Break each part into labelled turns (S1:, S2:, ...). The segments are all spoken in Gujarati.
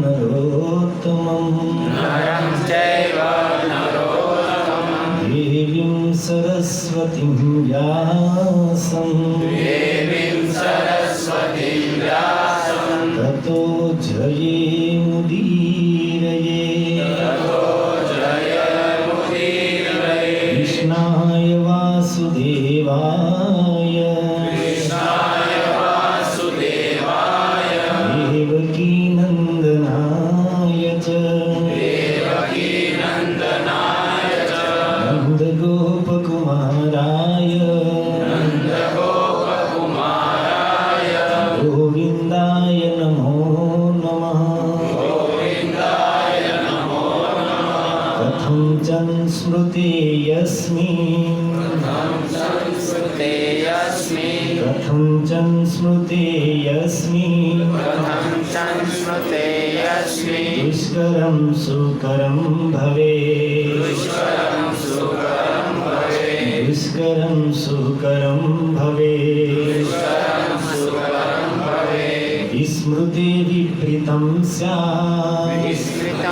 S1: नरोत्तमम् देवीं सरस्वतीं व्यासं ततो जयेमुदीरये कृष्णाय वासुदेवाय देवकीनन्दनाय च नन्दगोपकुमाराय गोविन्दाय नमो नमः कथं संस्मृते यस्मिन् कथं संस्मृते यस्मिन् दुष्करं सुकरं भवेत् दुष्करं सुकरं भवेत् विस्मृते विपरीतं स्यात् विस्मृते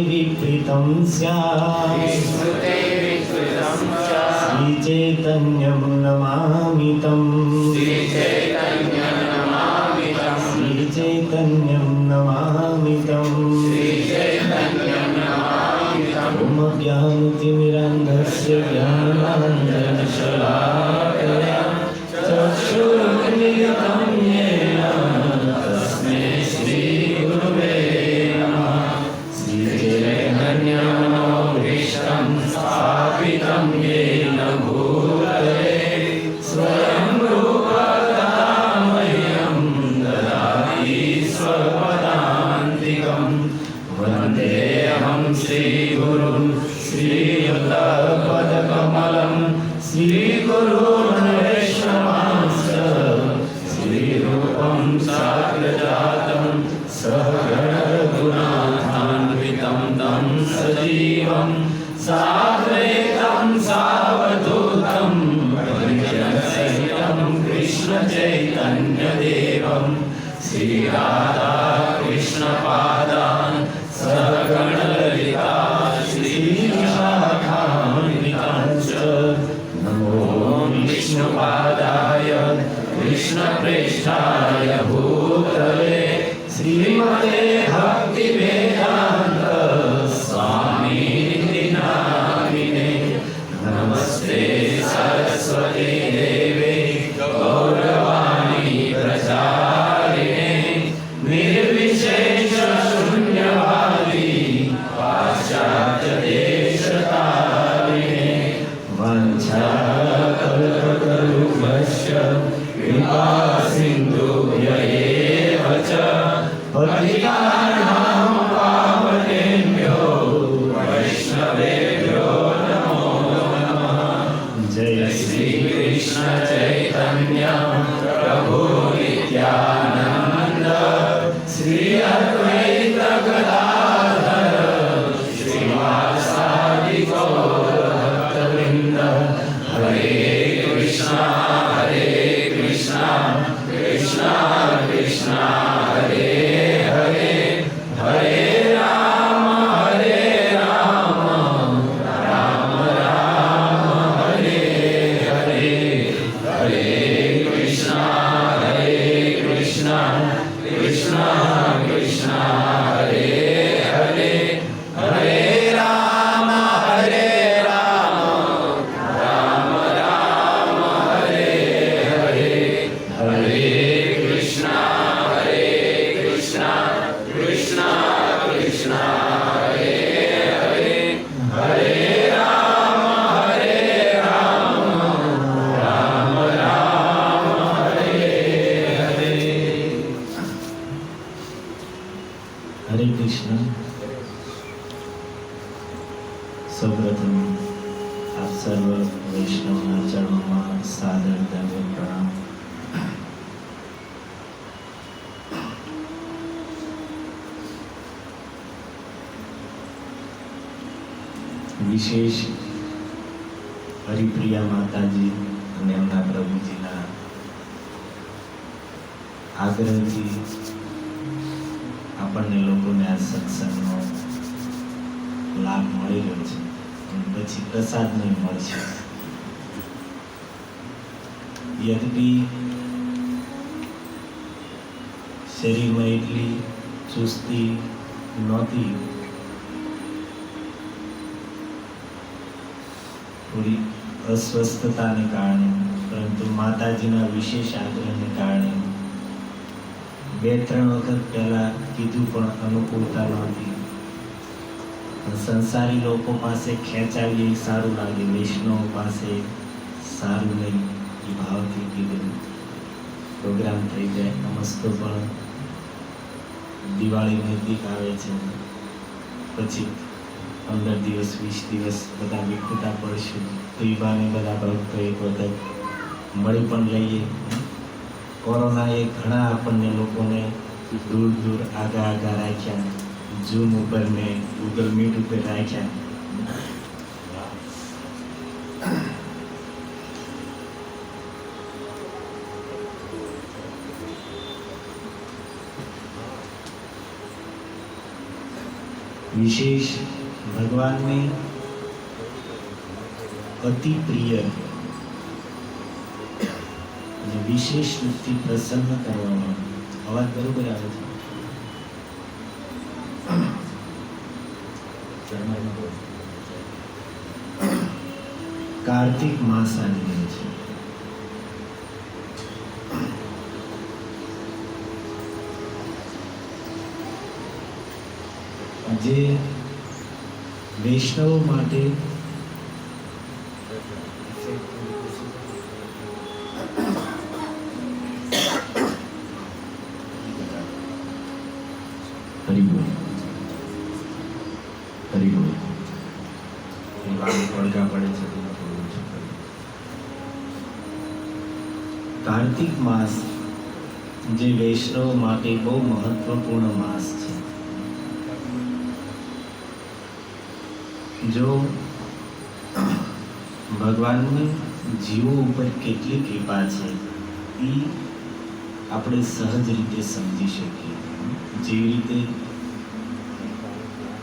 S1: विपरीतं स्यात् श्रीचैतन्यं नमामि तम् श्रीचैतन्यं नमामि तम् ॐ ज्ञानतिमिरान्धस्य ज्ञानाञ्जनशलाकया चक्षुरुन्मिलितं येन तस्मै श्रीगुरुवे नमः श्रीचैतन्यमनोभीष्टं स्थापितं येन भूतले स्वयं रूपदा मह्यं ददाति स्वपदान्तिकं वन्देऽहं श्रीगुरुं श्रीयुतपदकमलं श्रीगुरून् वैष्णवांश्च श्रीरूपं साग्रजातं सहगणरघुनाथान्वितं तं सजीवं साद्वैतं सावधूतं परिजनसहितं कृष्णचैतन्यदेवं श्रीराधा कृष्णपादान् सहगणललिता श्रीशाखान्वितांश्च नमो विष्णुपादाय कृष्णप्रेष्ठाय भूतले श्रीमते भक्तिवेदान्त स्वामिनिति नामिने नमस्ते सरस्वती देवे गौरवाणी प्रचारिणे निर्विशेष शून्यवादी पाश्चात्यदेशतारिणे वञ्चाकल्पतरुभ्यश्च कृपा सिन्धुभ्य एव च पतितानां पावनेभ्यो वैष्णवेभ्यो नमो नमः। जय श्री कृष्ण चैतन्य प्रभु नित्यानंद श्री अद्वैत गदाधर श्रीवासादि गौर भक्तवृंद हरे कृष्णा कृष्णा कृष्णा हरे हरे हरे राम राम राम हरे हरे हरे कृष्णा कृष्णा कृष्णा हरे हरे हरे राम राम राम हरे हरे हरे कृष्णा कृष्णा कृष्णा हरे हरे हरे राम राम राम हरे हरे। हरे कृष्ण। सौप्रथम आप सर्व वैष्णवના ચરણોમાં સાદર દંડ પ્રણામ। વિશેષ હરિપ્રિયા માતાજી અને એમના પ્રભુજીના આગ્રહથી આપણને લોકોને આ સત્સંગનો લાભ મળી રહ્યો છે અને પછી પ્રસાદ નહીં મળશે. યદ્યપિ શરીરમાં એટલી ચુસ્તી નહોતી, થોડી અસ્વસ્થતાને કારણે, પરંતુ માતાજીના વિશેષ આગ્રહને કારણે 2-3 વખત પહેલા કીધું પણ અનુકૂળતા નહોતી. સંસારી લોકો પાસે ખેંચાવીએ એ સારું લાગે, વૈષ્ણવ પાસે સારું નહીં એ ભાવથી કીધું. પ્રોગ્રામ થઈ જાય. નમસ્તો પણ દિવાળી નજીક આવે છે, પછી 15 દિવસ 20 દિવસ બધા વિખૂટા પડશું તો એ બાને બધા ભક્તો એક વખત મળી પણ લઈએ. કોરોનાએ ઘણા આપણને લોકોને દૂર દૂર આગા રાખ્યા, ઝૂમ ઉપર ને ગૂગલ મીટ ઉપર રાખ્યા. વિશેષ ભગવાનને અતિ પ્રિય અને વિશેષ રૂપથી પ્રસન્ન કરવામાં. અવાજ બરોબર આવે છે? કાર્તિક માસ આવી ગયો છે. જે વૈષ્ણવ માટે કાર્તિક માસ જે વૈષ્ણવ માટે બહુ મહત્વપૂર્ણ માસ છે. જો ભગવાનની જીવો ઉપર કેટલી કૃપા છે એ આપણે સહજ રીતે સમજી શકીએ. જેવી રીતે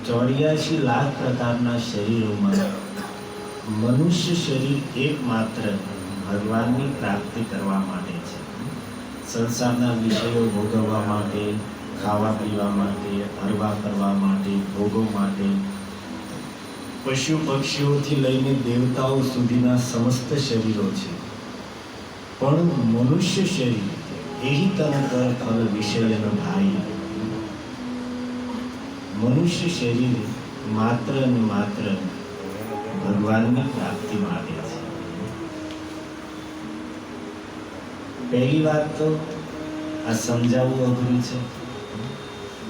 S1: 84 લાખ પ્રકારના શરીરોમાં મનુષ્ય શરીર એકમાત્ર ભગવાનની પ્રાપ્તિ કરવા માટે છે. સંસારના વિષયો ભોગવવા માટે, ખાવા પીવા માટે, હરવા કરવા માટે, ભોગો માટે, પશુ પક્ષીઓથી લઈને દેવતાઓ સુધીના સમસ્ત શરીરો છે. પણ મનુષ્ય શરીર એહી તન કર ફલ વિષયનો ભાઈ. મનુષ્ય શરીર માત્ર ને માત્ર ભગવાનની પ્રાપ્તિ માટે છે. પહેલી વાત તો આ સમજાવવું અઘરું છે,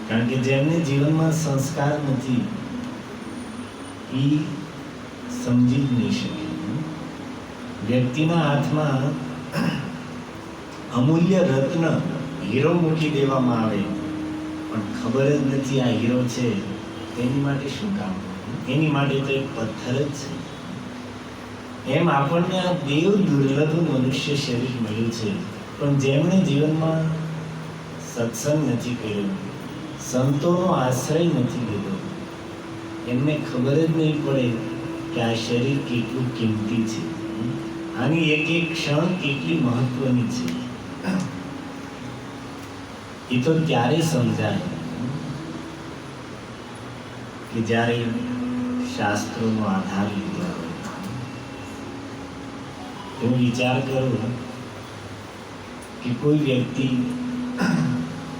S1: કારણ કે જેમને જીવનમાં સંસ્કાર નથી એ સમજી જ નહીં શકે. વ્યક્તિના હાથમાં અમૂલ્ય રત્ન હીરો મૂકી દેવામાં આવે પણ ખબર જ નથી આ હીરો છે, તેની માટે શું કામ? એની માટે તો એક પથ્થર જ છે. એમ આપણને આ દેવ દુર્લભ મનુષ્ય શરીર મળ્યું છે, પણ જેમણે જીવનમાં સત્સંગ નથી કર્યો, સંતોનો આશ્રય નથી લીધો, એમને ખબર જ નહીં પડે કે આ શરીર કેટલું કિંમતી છે, આની એક એક ક્ષણ કેટલી મહત્વની છે. એ તો ત્યારે સમજાય કે જ્યારે શાસ્ત્રોનો આધાર લીધો હોય. હું વિચાર કરું કે કોઈ વ્યક્તિ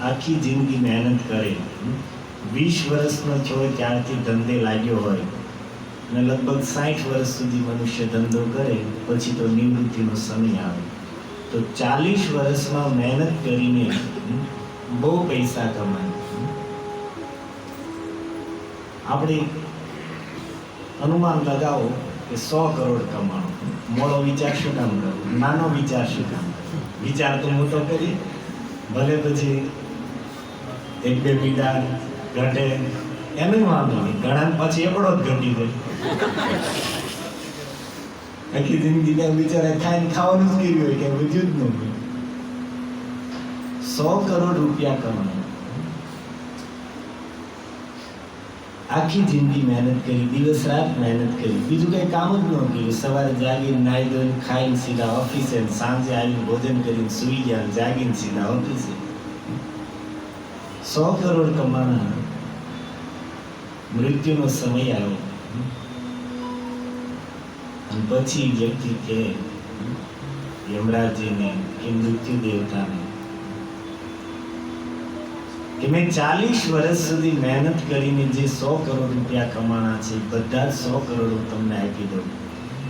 S1: આખી જિંદગી મહેનત કરે, 20 વર્ષનો છો ત્યારથી ધંધે લાગ્યો હોય અને લગભગ 60 વર્ષ સુધી મનુષ્ય ધંધો કરે, પછી તો નિવૃત્તિનો સમય આવે, તો 40 વર્ષમાં મહેનત કરીને બહુ પૈસા કમાય. આપણે અનુમાન લગાવો કે 100 કરોડ કમાણો. મોડો વિચાર શું કામ કરો? નાનો વિચાર શું કામ? વિચાર તો મોટો કરી, ભલે પછી 1-2 મીઠા ઘટે એનો વાંધો નહીં, ઘણા પછી એપડો જ ઘટી જાય. આખી જિંદગી બિચારા ખાઈને ખાવાનું જ કર્યું હોય કે વધ્યું જ નથી. 100 100 કરોડ રૂપિયા કમાય, આખી જિંદગી મહેનત કરી, દિવસ રાત મહેનત કરી, બીજું કઈ કામ જ ન કર્યું, સવારે જાગીને નાઈ ધોઈને ખાઈને સીધા ઓફિસે, સાંજે આવીને ભોજન કરીને સૂઈ ગયા, જાગીને સીધા ઓફિસે. 100 કરોડ કમાણા, મૃત્યુનો સમય આવ્યો અને પછી વ્યક્તિ કે યમરાજજીને કે મૃત્યુ દેવતાને કે મેં 40 વર્ષ સુધી મહેનત કરીને જે 100 કરોડ રૂપિયા કમાણા છે, બધા જ 100 કરોડ હું તમને આપી દઉં,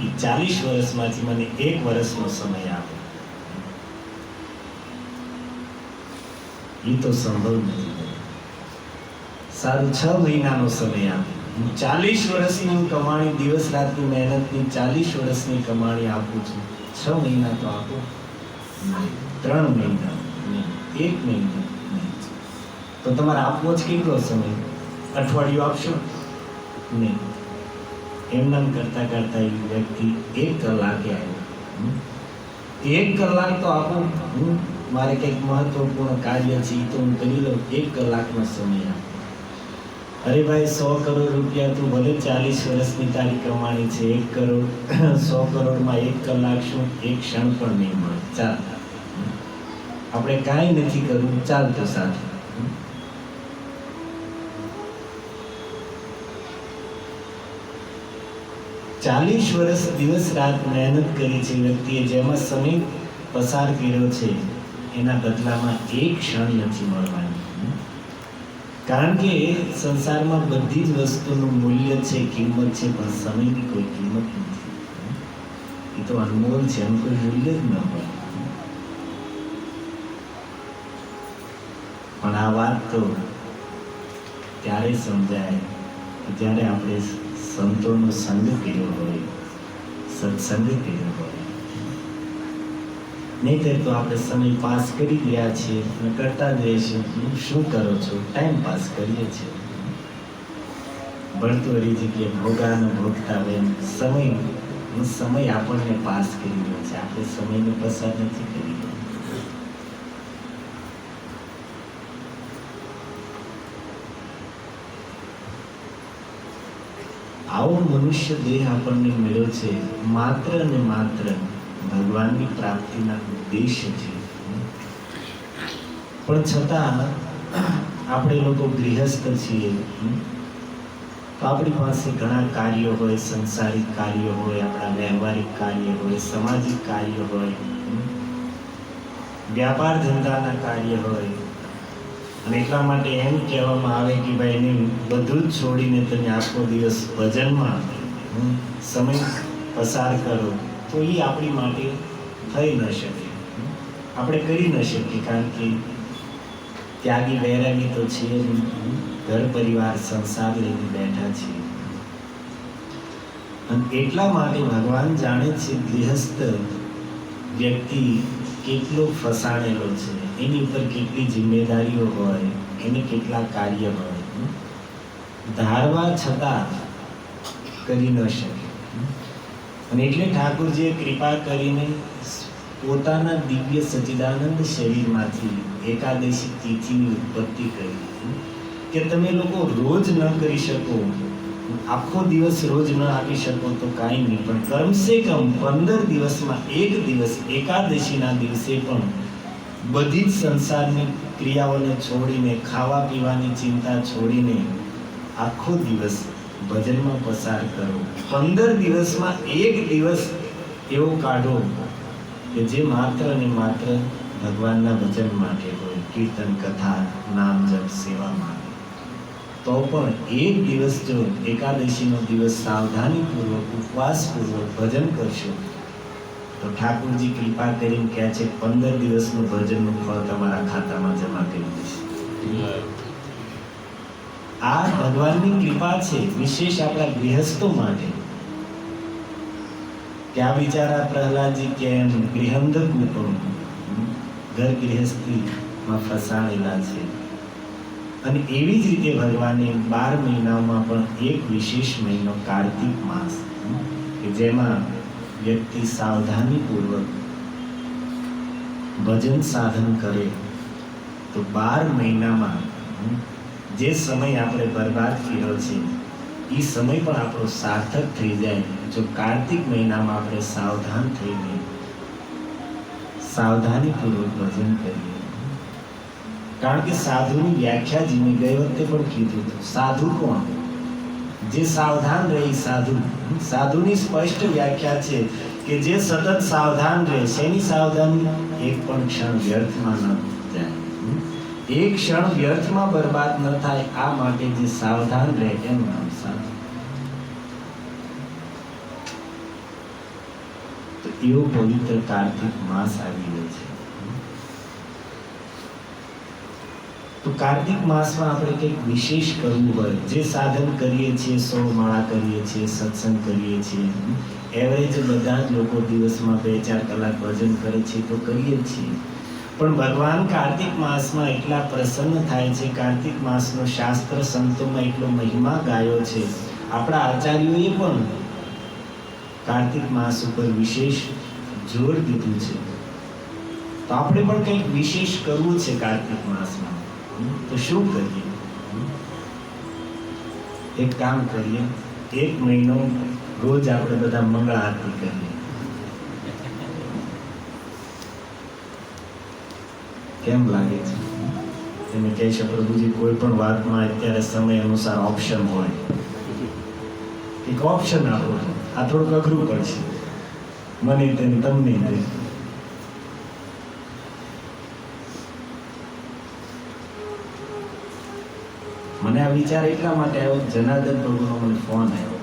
S1: એ 40 વર્ષમાંથી મને 1 વર્ષનો સમય આપો. એ તો સંભવ નથી. સારું, 6 મહિનાનો સમય આપો. 40 વર્ષની કમાણી, દિવસ રાતની મહેનતની 40 વર્ષની કમાણી આપું છું. 6 મહિના તો આપો, 3 મહિના, 1 મહિના. તો તમારે આપવો જ કેટલો સમય? અઠવાડિયું આપશો નહીં. એમનામ કરતા કરતા એ વ્યક્તિ 1 કલાકે આવ્યો. 1 કલાક તો આપો, મારે કંઈક મહત્વપૂર્ણ કાર્ય છે એ તો હું કરી લઉં, 1 કલાકનો સમય આપો. અરે ભાઈ, 100 કરોડ રૂપિયા તું ભલે 40 વર્ષની તારી કમાણી છે, 1 કરોડ 100 કરોડમાં 1 કલાક શું, 1 ક્ષણ પણ નહીં મળે. ચાલ, આપણે કાંઈ નથી કરવું, ચાલ તો સાથે. ચાલીસ વર્ષ દિવસ રાત મહેનત કરી છે વ્યક્તિએ, જેમાં સમય પસાર કર્યો છે, એના બદલામાં 1 ક્ષણ નથી મળવાની. કારણ કે સંસારમાં બધી જ વસ્તુનું મૂલ્ય છે, કિંમત છે, પણ સમયની કોઈ કિંમત નથી. એ તો અનમોલ છે, એનું કોઈ મૂલ્ય જ ન હોય. પણ આ વાત તો ત્યારે સમજાય જ્યારે આપણે સંતોનો સંગ કર્યો હોય, સત્સંગ કર્યો હોય. નહીંતર તો આપણે સમય પાસ કરી રહ્યા છીએ અને કરતા જ રહીશું. શું કરો છો? ટાઈમ પાસ કરીએ છીએ. ભણતોરી જગ્યાએ ભોગાનો ભોગતા હોય સમય આપણને પાસ કરી રહ્યો છે, આપણે સમયને પસાર નથી કરી રહ્યો. આવો મનુષ્ય દેહ આપણને મળ્યો છે માત્ર ને માત્ર ભગવાનની પ્રાપ્તિના ઉદ્દેશ્ય છે. પણ છતાં આપણે લોકો ગૃહસ્થ છીએ, તો આપણી પાસે ઘણા કાર્યો હોય, સંસારિક કાર્યો હોય, આપણા વ્યવહારિક કાર્ય હોય, સામાજિક કાર્ય હોય, વ્યાપાર ધંધાના કાર્ય હોય. અને એટલા માટે એમ કહેવામાં આવે કે ભાઈ એને બધું જ છોડીને તમે આખો દિવસ ભજનમાં સમય પસાર કરો, તો એ આપણી માટે થઈ ન શકે, આપણે કરી ન શકીએ. કારણ કે ત્યાગી વૈરાગી તો છે, ઘર પરિવાર સંસાર લઈને બેઠા છીએ. અને એટલા માટે ભગવાન જાણે છે ગૃહસ્થ વ્યક્તિ કેટલો ફસાણેલો છે, એની ઉપર કેટલી જિમ્મેદારીઓ હોય, એને કેટલા કાર્ય હોય, ધારવા છતાં કરી ન શકે. અને એટલે ઠાકોરજીએ કૃપા કરીને પોતાના દિવ્ય સચ્ચિદાનંદ શરીરમાંથી એકાદશી તિથિની ઉત્પત્તિ કરી કે તમે લોકો રોજ ન કરી શકો, આખો દિવસ રોજ ન આપી શકો તો કાંઈ નહીં, પણ કમસે કમ 15 દિવસમાં 1 દિવસ એકાદશીના દિવસે પણ બધી જ સંસારની ક્રિયાઓને છોડીને, ખાવા પીવાની ચિંતા છોડીને આખો દિવસ ભજનમાં પસાર કરો. 15 દિવસમાં 1 દિવસ એવો કાઢો કે જે માત્ર ને માત્ર ભગવાનના ભજન માટે હોય, કીર્તન, કથા, નામ જપ, સેવા માટે. તો પણ 1 દિવસ જો એકાદશીનો દિવસ સાવધાનીપૂર્વક, ઉપવાસપૂર્વક ભજન કરશો તો ઠાકોરજી કૃપા કરીને કહે છે 15 દિવસનું ભજનનું ફળ તમારા ખાતામાં જમા કરી દેશે. આ ભગવાનની કૃપા છે, વિશેષ આપણા ગૃહસ્થો માટે. क्या बिचारा प्रहलादजी કેમ ગૃહંધકું પણ ઘર ગૃહસ્થીમાં ફસાણેલા છે. અને એવી જ રીતે ભગવાને 12 મહિનામાં પણ એક વિશેષ મહિનો કાર્તિક માસ કે જેમાં વ્યક્તિ સાવધાનીપૂર્વક ભજન સાધન કરે તો 12 મહિનામાં જે સમય આપણે બરબાદ કર્યો છે એ સમય પણ આપણો સાર્થક થઈ જાય જો કાર્તિક મહિનામાં આપણે સાવધાન થઈને સાવધાનીપૂર્વક ભજન કરીએ. કારણ કે સાધુની વ્યાખ્યા જ મેં ગઈ વખતે પણ કીધું હતું. સાધુ કોણ? જે સાવધાન રહે સાધુ. સાધુની સ્પષ્ટ વ્યાખ્યા છે કે જે સતત સાવધાન રહે. શેની સાવધાની? એક પણ ક્ષણ વ્યર્થમાં ન જાય, એક ક્ષણ વ્યર્થમાં બરબાદ ન થાય, આ માટે જે સાવધાન રહે એનું નામ સાધુ. તો એવો પવિત્ર કાર્તિક માસ આવી રહ્યો છે. તો કાર્તિક માસમાં આપણે કંઈક વિશેષ કરવું હોય, જે સાધન કરીએ છીએ, 100 માળા કરીએ છીએ, સત્સંગ કરીએ છીએ, એવરેજ બધા જ લોકો દિવસમાં 2-4 કલાક ભજન કરે છે તો કરીએ છીએ. પણ ભગવાન કાર્તિક માસમાં એટલા પ્રસન્ન થાય છે. કાર્તિક માસનો શાસ્ત્ર સંતોમાં એટલો મહિમા ગાયો છે. આપણા આચાર્યોએ પણ કાર્તિક માસ ઉપર વિશેષ જોર દીધું છે. તો આપણે પણ કંઈક વિશેષ કરવું છે કાર્તિક માસમાં. તો શું કરીએ? એક કામ કરીએ, 1 મહિનો રોજ આપણે બધા મંગળ આરતી કરીએ. કેમ લાગે છે? તમે કહેશો પ્રભુજી કોઈ પણ વાતમાં અત્યારે સમય અનુસાર ઓપ્શન હોય, એક ઓપ્શન આપો. આ થોડુંક અઘરું પડશે મને તેને તમને. મને આ વિચાર એટલા માટે આવ્યો, જનાર્દન પ્રભુનો મને ફોન આવ્યો.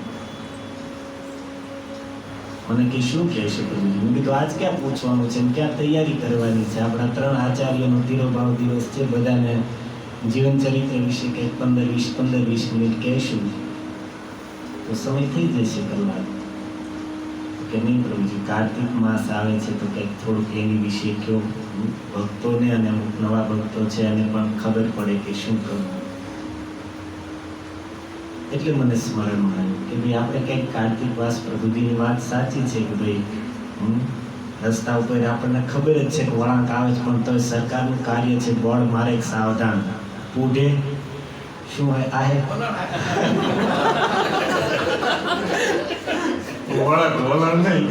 S1: મને કે શું કહેશે પ્રભુજી? મેં કીધું આજ ક્યાં પૂછવાનું છે, ક્યાં તૈયારી કરવાની છે? આપણા 3 આચાર્યોનો તિરોભાવ દિવસ છે. બધાને જીવન ચરિત્ર વિશે કંઈક 15-20 મિનિટ કહેશું તો સમય થઈ જશે કલાક. કે નહીં પ્રભુજી, કાર્તિક માસ આવે છે તો કંઈક થોડુંક એની વિશે કહો. ભક્તોને અને અમુક નવા ભક્તો છે એને પણ ખબર પડે કે શું કરવું. એટલે મને સ્મરણમાં આવ્યું કે ભાઈ આપણે કંઈક કાર્તિક માસ, પ્રભુજીની વાત સાચી છે કે ભાઈ રસ્તા ઉપર આપણને ખબર જ છે કે વળાંક આવે છે, પણ તો સરકારનું કાર્ય છે બોર્ડ મારે સાવધાન. પૂઢે શું હોય? આહે વળણ નહીં.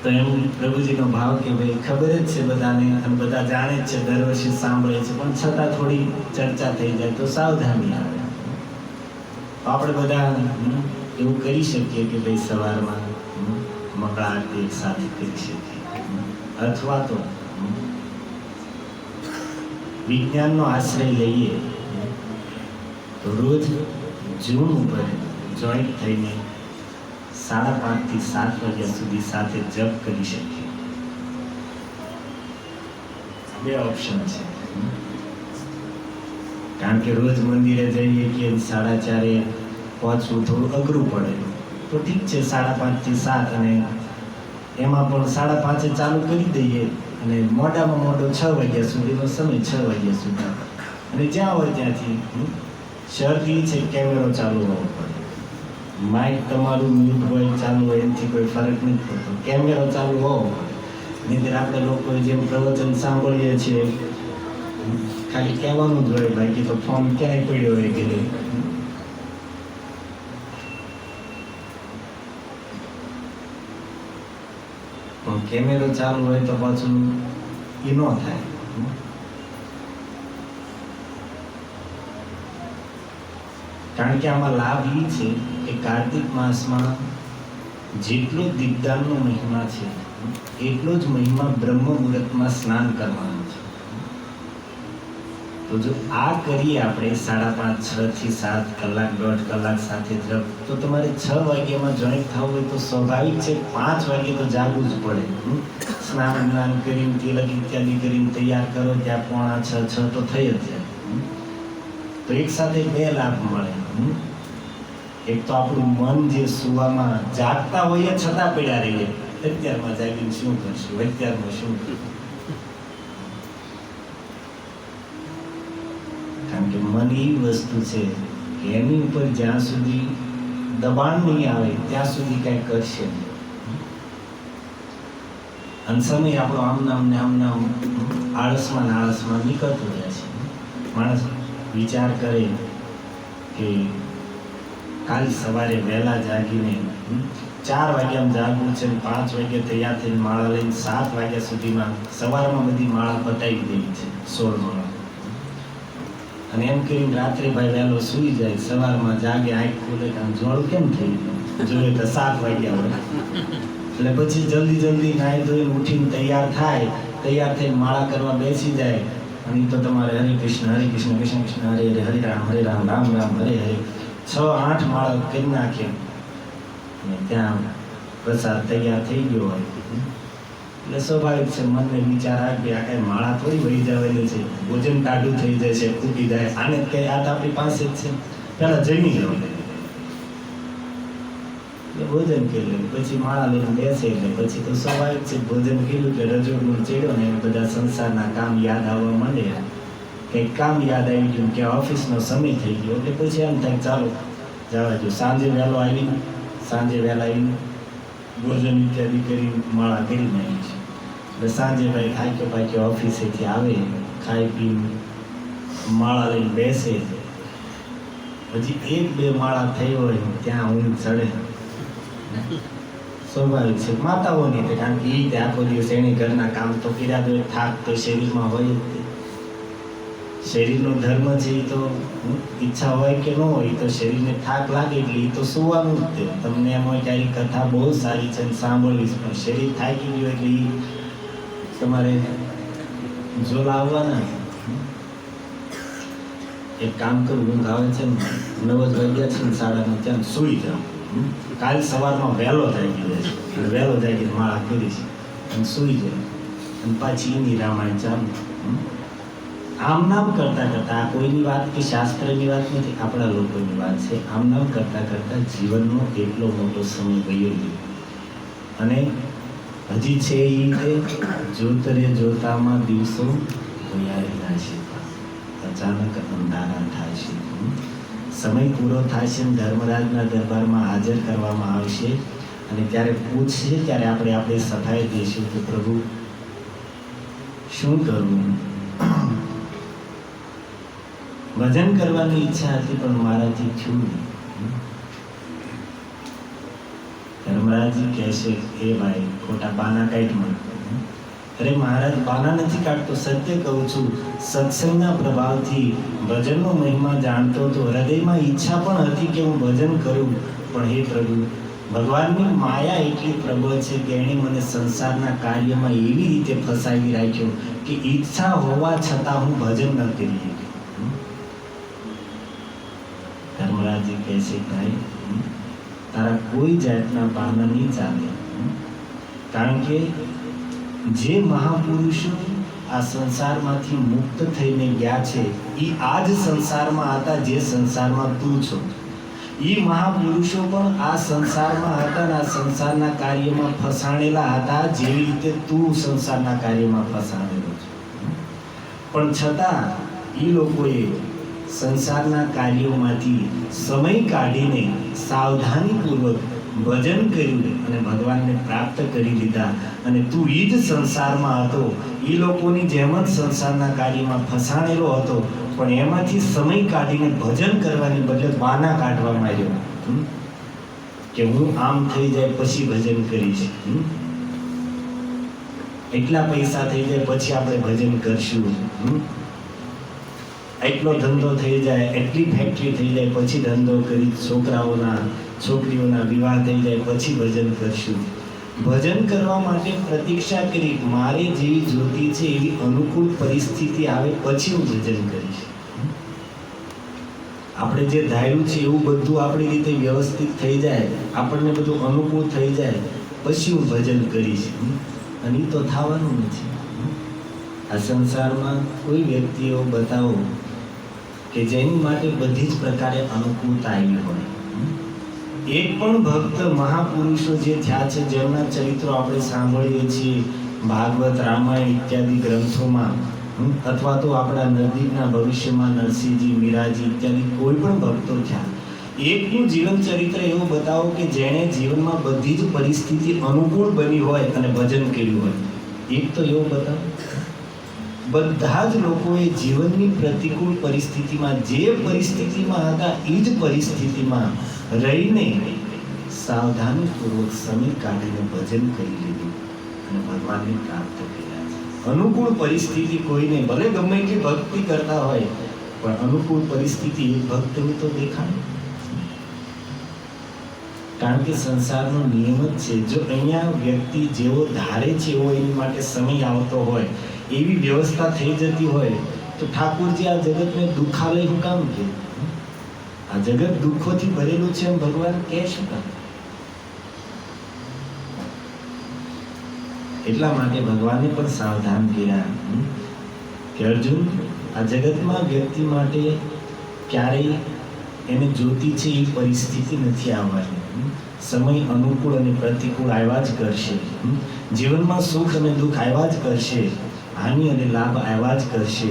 S1: તો એમ પ્રભુજીનો ભાવ કે ભાઈ ખબર જ છે બધાને, અને બધા જાણે જ છે, દર વર્ષે સાંભળે છે, પણ છતાં થોડી ચર્ચા થઈ જાય તો સાવધાની આવે. આપણે બધા એવું કરી શકીએ કે ભાઈ સવારમાં મંગળ આરતી એક સાથે કરી શકીએ, અથવા તો વિજ્ઞાનનો આશ્રય લઈએ તો રોજ જૂન ઉપર જોઈન્ટ થઈને 5:30 થી 7 વાગ્યા સુધી સાથે જપ કરી શકીએ. 2 ઓપ્શન છે. કારણ કે રોજ મંદિરે જઈએ કે 4:30 પહોંચવું થોડું અઘરું પડે, તો ઠીક છે 5:30 થી 7, અને એમાં પણ 5:30 ચાલુ કરી દઈએ અને મોડામાં મોડો 6 વાગ્યા સુધીનો સમય, 6 વાગ્યા સુધી. અને જ્યાં હોય ત્યાંથી શરત એ છે કેમેરો ચાલુ હોવો પડે. માઇક તમારું મ્યુટ હોય, ચાલુ હોય, એનાથી કોઈ ફરક નથી પડતો, કેમેરો ચાલુ હોવો પડે. નહીં આપણે લોકો જેમ પ્રવચન સાંભળીએ છીએ ખાલી કહેવાનું જ હોય, બાકી તો ફોન ક્યાંય પડ્યો હોય કે નહીં. પણ કેમેરો ચાલુ હોય તો પાછું એ ન થાય. કારણ કે આમાં લાભ એ છે કે કાર્તિક માસમાં જેટલો દીપદાનનો મહિમા છે એટલો જ મહિમા બ્રહ્મ મુહૂર્તમાં સ્નાન કરવાનો છે. તો જો આ કરીએ આપણે 5:30, 6 થી 7 કલાક, 1.5 કલાક સાથે જપ, તો તમારે 6 વાગ્યામાં જોઈન્ટ થવું હોય તો સ્વાભાવિક છે 5 વાગે તો જાગવું જ પડે. સ્નાન કરીને તિલક ઇત્યાદિ કરીને તૈયાર કરો ત્યાં 5:45, 6 તો થઈ જ જાય. તો એક સાથે 2 લાભ મળે. એક તો આપણું મન જે સુવામાં જાગતા હોઈએ છતાં પડ્યા રહીએ, અત્યારમાં જાગીને શું કરશું, અત્યારમાં શું કરશું. કારણ કે મન એ વસ્તુ છે કે એની ઉપર જ્યાં સુધી દબાણ નહીં આવે ત્યાં સુધી કાંઈ કરશે નહીં. અને સમય આપણો આમ નામ આળસમાં ને આળસમાં નીકળતો જાય છે. માણસ વિચાર કરે કે કાલ સવારે વહેલા જાગીને 4 વાગ્યામાં જાગવું છે, 5 વાગ્યે તૈયાર થઈને માળા લઈને 7 વાગ્યા સુધીમાં સવારમાં બધી માળા પતાવી દેવી છે, 16 માળા. અને એમ કરીને રાત્રે ભાઈ વહેલો સૂઈ જાય, સવારમાં જાગે, આંખ ખોલે આમ જોડું કેમ થઈ ગયું જોઈએ તો 7 વાગ્યા હોય. એટલે પછી જલ્દી નાહી ધોઈને ઉઠીને તૈયાર તૈયાર થઈને માળા કરવા બેસી જાય. અને તો તમારે હરે કૃષ્ણ કૃષ્ણ કૃષ્ણ હરે હરે, હરે રામ રામ રામ હરે હરે 6-8 માળા કરી નાખે. અને ત્યાં પ્રસાદ તૈયાર થઈ ગયો હોય એટલે સ્વાભાવિક છે મનને વિચાર આવે કે આ કઈ માળા થોડી વહી જવાની છે, ભોજન ટાઢું થઈ જાય છે, ખૂટી જાય, આને કઈ આ તો આપણી પાસે જ છે, પેલા જમી લેવું. ભોજન કર્યું પછી માળા લઈને બેસે એટલે પછી તો સ્વાભાવિક છે ભોજન કર્યું કે રજોડું ચડ્યો ને બધા સંસારના કામ યાદ આવવા માંડે. કંઈક કામ યાદ આવી ગયું કે ઓફિસનો સમય થઈ ગયો એટલે પછી એમ થાય ચાલો જવા દો. સાંજે વહેલા આવીને ભોજન ઇત્યાદિ કરી માળા કરી નાખી છે. એટલે સાંજે ભાઈ થાક્યો ઓફિસેથી આવે, ખાઈ પીને માળા લઈને બેસે, હજી 1-2 માળા થઈ હોય ત્યાં ઊંઘ ચડે. સ્વાભાવિક છે માતાઓની, કારણ કે એ આખો દિવસ એની ઘરના કામ તો કર્યા તો થાક તો શરીરમાં હોય જ. શરીરનો ધર્મ છે એ તો ઈચ્છા હોય કે ન હોય તો શરીરને થાક લાગે એટલે એ તો સુવાનું જ તે. તમને એમ હોય કે આ કથા બહુ સારી છે સાંભળવીશ, પણ શરીર થાકી ગયું એટલે એ તમારે ઝોલા આવવાના. એક કામ કરું, ઊંઘ આવે છે ને 9 વાગ્યા છે ને 9:30 ત્યાં સૂઈ જાઉં. કાલ સવારમાં વહેલો જાગી જાય છે, વહેલો જાગીને માળા કરી છે અને સૂઈ જાય અને પાછી એની રામાયણ ચાલુ. આમ નામ કરતા આ કોઈની વાત કે શાસ્ત્રની વાત નથી, આપણા લોકોની વાત છે. આમ નામ કરતા જીવનનો એટલો મોટો સમય ગયો ગયો અને હજી છે એ જોતરે જોતામાં દિવસો વયા રહ્યા છે. અચાનક અંધારા થાય છે, સમય પૂરો થાય છે, ધર્મરાજના દરબારમાં હાજર કરવામાં આવશે અને ત્યારે પૂછશે, ત્યારે આપણે આપણી સફાઈ દઈશું કે પ્રભુ શું કરવું? ભજન કરવાની ઈચ્છા હતી પણ મારાથી થયું નહીં. ધર્મરાજજી કહેશે એ ભાઈ ખોટા બાના કાઢમાં. અરે મહારાજ બાના નથી કાઢતો, સત્ય કહું છું. સત્સંગના પ્રભાવથી ભજનનો મહિમા જાણતો હતો, હૃદયમાં ઈચ્છા પણ હતી કે હું ભજન કરું, પણ હે પ્રભુ ભગવાનની માયા એટલી પ્રબળ છે કે એણે મને સંસારના કાર્યમાં એવી રીતે ફસાવી રાખ્યો કે ઈચ્છા હોવા છતાં હું ભજન ન કરી શક્યો. ધર્મરાજજી કહે છે ભાઈ તારા કોઈ જાતના બાના નહીં ચાલે, કારણ કે જે મહાપુરુષો આ સંસારમાંથી મુક્ત થઈને ગયા છે એ આ જ સંસારમાં હતા જે સંસારમાં તું છો. એ મહાપુરુષો પણ આ સંસારમાં હતા અને આ સંસારના કાર્યમાં ફસાણેલા હતા જેવી રીતે તું સંસારના કાર્યમાં ફસાણેલો છે. પણ છતાં એ લોકોએ સંસારના કાર્યોમાંથી સમય કાઢીને સાવધાનીપૂર્વક ભજન કર્યું અને ભગવાનને પ્રાપ્ત કરી લીધા. અને તું એ જ સંસારમાં હતો, એ લોકોની જેમ જ સંસારના કાર્યમાં ફસાણેલો હતો, પણ એમાંથી સમય કાઢીને ભજન કરવાની બદલે બહાના કાઢવા માંડ્યો કે હું આમ થઈ જાય પછી ભજન કરીશ, એટલા પૈસા થઈ જાય પછી આપણે ભજન કરશું, એટલો ધંધો થઈ જાય, એટલી ફેક્ટરી થઈ જાય પછી ધંધો કરી, છોકરીઓના વિવાહ થઈ જાય પછી ભજન કરશું. ભજન કરવા માટે પ્રતીક્ષા કરી, મારે જેવી જોતી છે એવી અનુકૂળ પરિસ્થિતિ આવે પછી હું ભજન કરીશ. આપણે જે ધાર્યું છે એવું બધું આપણી રીતે વ્યવસ્થિત થઈ જાય, આપણને બધું અનુકૂળ થઈ જાય પછી હું ભજન કરીશ. અને એ તો થવાનું નથી. આ સંસારમાં કોઈ વ્યક્તિઓ બતાવો કે જેની માટે બધી જ પ્રકારે અનુકૂળતા આવી હોય. એક પણ ભક્ત મહાપુરુષો જે થયા છે જેમના ચરિત્રો આપણે સાંભળીએ છીએ ભાગવત, રામાયણ ઇત્યાદિ ગ્રંથોમાં, અથવા તો આપણા નજીકના ભવિષ્યમાં નરસિંહજી, મીરાજી ઇત્યાદિ કોઈ પણ ભક્તો થયા, એકનું જીવન ચરિત્ર એવું બતાવો કે જેણે જીવનમાં બધી જ પરિસ્થિતિ અનુકૂળ બની હોય અને ભજન કર્યું હોય. એક તો એવું બતાવો. બધા જ લોકોએ જીવનની પ્રતિકૂળ પરિસ્થિતિમાં જે પરિસ્થિતિમાં હતા એ જ પરિસ્થિતિમાં રહીને સાવધાનીપૂર્વક સમય કાઢીને ભજન કરી લીધું અને ભગવાનને પ્રાપ્ત કર્યા છે. અનુકૂળ પરિસ્થિતિ કોઈને ભલે ગમે એટલી ભક્તિ કરતા હોય પણ અનુકૂળ પરિસ્થિતિ એક ભક્તને તો દેખાય. કારણ કે સંસારનો નિયમ જ છે, જો અહીંયા વ્યક્તિ જેવો ધારે છે એવો એની માટે સમય આવતો હોય, એવી વ્યવસ્થા થઈ જતી હોય તો ઠાકોરજી આ જગતને દુઃખાલય શું કામ કે? આ જગત દુઃખોથી ભરેલું છે એમ ભગવાન કહે શું કામ? એટલા માટે ભગવાને પણ સાવધાન કર્યા કે અર્જુન, આ જગતમાં વ્યક્તિ માટે ક્યારેય એને જોતી છે એ પરિસ્થિતિ નથી આવવાની. સમય અનુકૂળ અને પ્રતિકૂળ આવ્યા જ કરશે. જીવનમાં સુખ અને દુઃખ આવ્યા જ કરશે, હાનિ અને લાભ આવ્યા જ કરશે.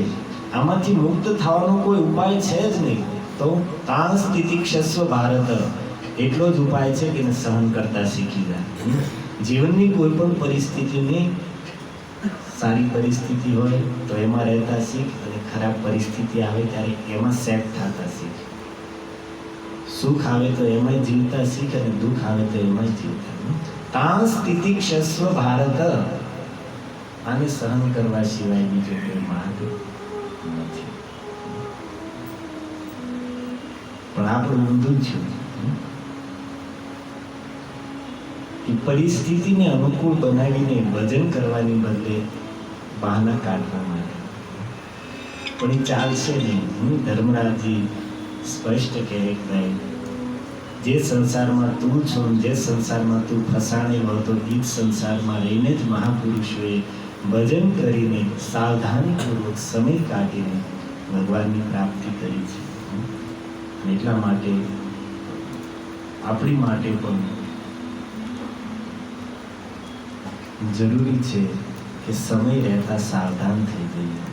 S1: આમાંથી મુક્ત થવાનો કોઈ ઉપાય છે જ નહીં. તો તાણ સ્થિતિ ક્ષસ્વ ભારત, એટલો જ ઉપાય છે કે એને સહન કરતા શીખી જાય. જીવનની કોઈ પણ પરિસ્થિતિની સારી પરિસ્થિતિ હોય તો એમાં રહેતા શીખ, અને ખરાબ પરિસ્થિતિ આવે ત્યારે એમાં સેટ થતા શીખ. સુખ આવે તો એમાં જીવતા શીખ, અને દુઃખ આવે તો એમાં જીવતા. તાણ સ્થિતિ ક્ષસ્વ ભારત, આને સહન કરવા સિવાય બીજો કોઈ માર્ગ નથી. પણ આપણું ઊંધું થયું કે પરિસ્થિતિને અનુકૂળ બનાવીને ભજન કરવાની બદલે બહાના કાઢવા માટે. પણ એ ચાલશે નહીં. ધર્મરાજજી સ્પષ્ટ કહે કે જે સંસારમાં તું છો, જે સંસારમાં તું ફસાણેલો હતો, એ જ સંસારમાં રહીને જ મહાપુરુષોએ ભજન કરીને સાવધાનીપૂર્વક સમય કાઢીને ભગવાનની પ્રાપ્તિ કરી છે. એટલા માટે આપણી માટે પણ જરૂરી છે કે સમય રહેતા સાવધાન થઈ જઈએ.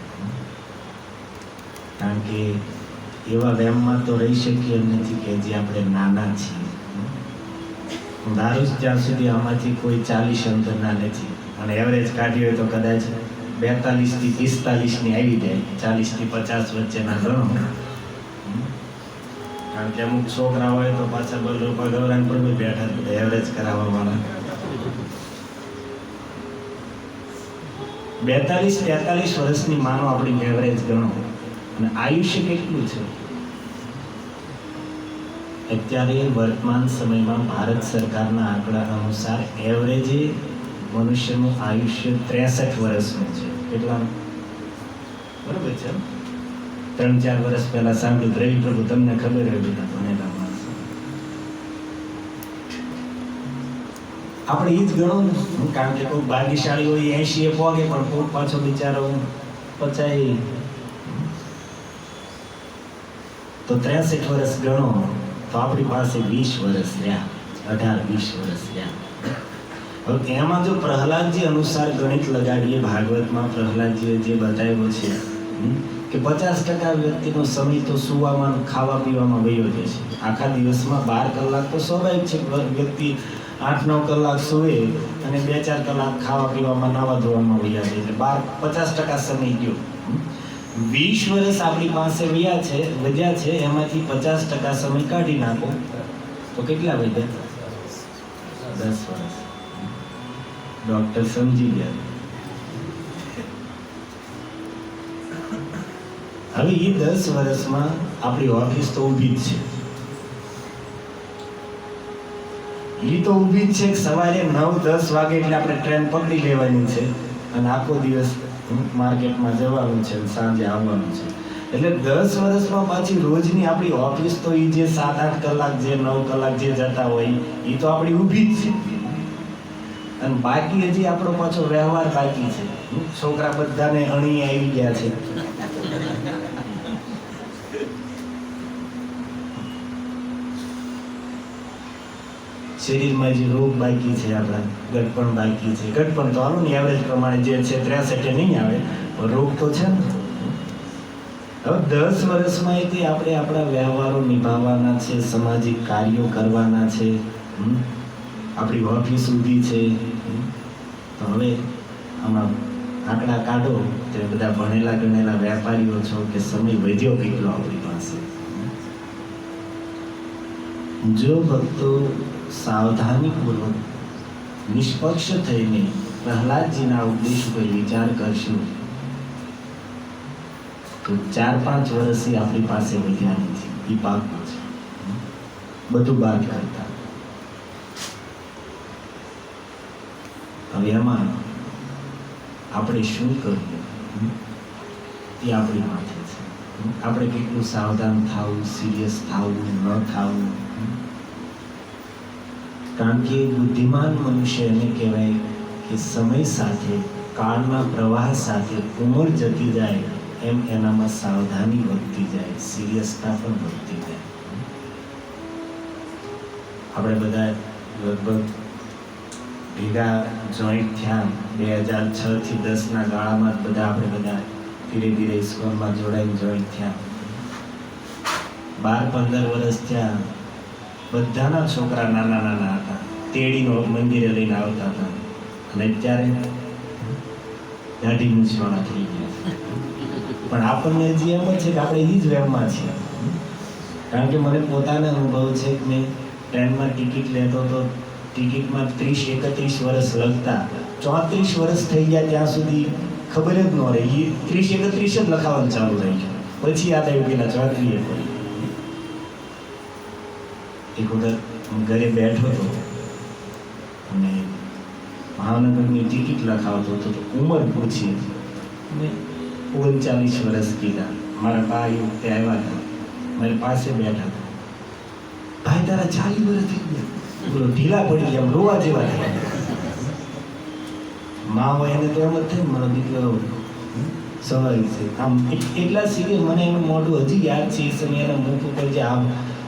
S1: કારણ કે એવા વહેમમાં તો રહી શકીએ નથી કે જે આપણે નાના છીએ. હું ધારું ત્યાં સુધી આમાંથી કોઈ 40 અંતરના નથી, અને એવરેજ કાઢી હોય તો કદાચ 42 થી 45 ની આવી જાય, 40 થી 50 વચ્ચેના ગણો. કારણ કે અમુક છોકરા હોય તો પાછા બધું પગવરાન પર બી બેઠા એવરેજ કરાવવા વાળા. 42-43 વર્ષની માનો આપણી એવરેજ ગણો, અને આયુષ્ય કેટલું છે? અત્યારે વર્તમાન સમયમાં ભારત સરકારના આંકડા અનુસાર એવરેજે મનુષ્યનું આયુષ્ય 63 વર્ષનું છે. કેટલા? બરોબર છે. 3-4 વર્ષ પહેલા સાંભળ્યું રવિ પ્રભુ, તમને ખબર હોય બધા ભણેલા માણસો. આપણે એ જ ગણો ને. કારણ કે કોઈ ભાગ્યશાળી હોય 80 પોગે, પણ કોઈ પાછો બિચારો 50. તો 63 વર્ષ ગણો તો આપણી પાસે 20 વર્ષ રહ્યા, 18-20 વર્ષ રહ્યા. હવે એમાં જો પ્રહલાદજી અનુસાર ગણિત લગાડીએ, ભાગવતમાં પ્રહલાદજીએ જે બતાવ્યું છે કે 50% વ્યક્તિનો સમય તો સુવામાં, ખાવા પીવામાં વયો જશે. આખા દિવસમાં 12 કલાક તો સ્વાભાવિક છે, વ્યક્તિ 8-9 કલાક સૂવે અને 2-4 કલાક ખાવા પીવામાં, નાવા ધોવામાં વયા જાય, એટલે 50% સમય ગયો. 20 વર્ષ આપણી પાસે વધ્યા છે, એમાંથી 50% સમય કાઢી નાખો તો કેટલા વધ્યા? 10 વર્ષ. ડોક્ટર સમજી ગયા. હવે એ 10 વર્ષમાં આપણી ઓફિસ તો ઊભી જ છે. એ તો ઊભી જ છે કે સવારે 9-10 વાગે એટલે આપણે ટ્રેન પકડી લેવાની છે, અને આખો દિવસ માર્કેટમાં જવાનું છે, સાંજે આવવાનું છે. એટલે 10 વર્ષમાં પાછી રોજની આપણી ઓફિસ તો એ જે 7-8 કલાક, જે 9 કલાક જે જતા હોય એ તો આપણી ઊભી જ છે. અને બાકી હજી આપણો પાછો વ્યવહાર બાકી છે. છોકરા બધાને અણી આવી ગયા છે. શરીરમાં જે રોગ બાકી છે, આપણા ગટપણ બાકી છે. ગટપણ તો હાલો ને એવરેજ પ્રમાણે જે છે 63 નહીં આવે, પણ રોગ તો છે ને. હવે 10 વર્ષમાં તે આપણે આપણા વ્યવહારો નિભાવવાના છે, સામાજિક કાર્યો કરવાના છે, આપણી ઓફિસ ઊભી છે. તો હવે આમાં આંકડા કાઢો તો બધા ભણેલા ગણેલા વેપારીઓ છો કે સમય વધ્યો કેટલો આપણી પાસે. જો ભક્તો સાવધાનીપૂર્વક નિષ્પક્ષ થઈને પ્રહલાદજીના ઉપદેશ ઉપર વિચાર કરશું તો 4-5 વર્ષથી આપણી પાસે વધ્યા નથી. એ પાકું છે. બધું બાદ કરતા. હવે એમાં આપણે શું કરવું એ આપણી માથે છે. આપણે કેટલું સાવધાન થવું, સિરિયસ થવું, ન થવું. કારણ કે બુદ્ધિમાન મનુષ્ય એને કહેવાય કે સમય સાથે, કાળના પ્રવાહ સાથે ઉંમર જતી જાય એમ એનામાં સાવધાની વધતી જાય, સિરિયસતા પણ વધતી જાય. આપણે બધા લગભગ ભેગા જોઈન્ટ થયા 2006 થી 10 ના ગાળામાં બધા આપણે બધા ધીરે ધીરે ઇસ્કોનમાં જોડાઈને જોઈન્ટ થયા. 12-15 વર્ષ થયા. બધાના છોકરા નાના નાના હતા, તેડીનો મંદિરે લઈને આવતા હતા. અને અત્યારે દાઢી મૂછવાળા થઈ ગયા. પણ આપણને હજી એમ જ છે કે આપણે એ જ વેમમાં છીએ. કારણ કે મને પોતાનો અનુભવ છે કે મેં ટ્રેનમાં ટિકિટ લેતો તો ટિકિટમાં 30-31 વર્ષ લખતા, 34 વર્ષ થઈ ગયા ત્યાં સુધી ખબર જ ન રહી. 30-31 જ લખાવાનું ચાલુ થઈ ગયું. પછી યાદ આવ્યું પેલા 34 પડી. એક વખત હું ઘરે બેઠો હતો અને ભાવનગરની ટિકિટ લખાવતો હતો તો ઉંમર પૂછી અને 39 વર્ષ કીધા. મારા બા એ વખતે આવ્યા હતા, મારી પાસે બેઠા હતા. ભાઈ તારા 40 વર્ષ થઈ ગયા. બોલો ઢીલા પડી ગયા, રોવા જેવા થયા. મા હોય એને તો એમ જ થાય મારો દીકરો સ્વાભાવિક છે. આમ એટલા સિરિયસ મને એનું મોઢું હજી યાદ છે. એ સમય એના મુખ ઉપર જે આમ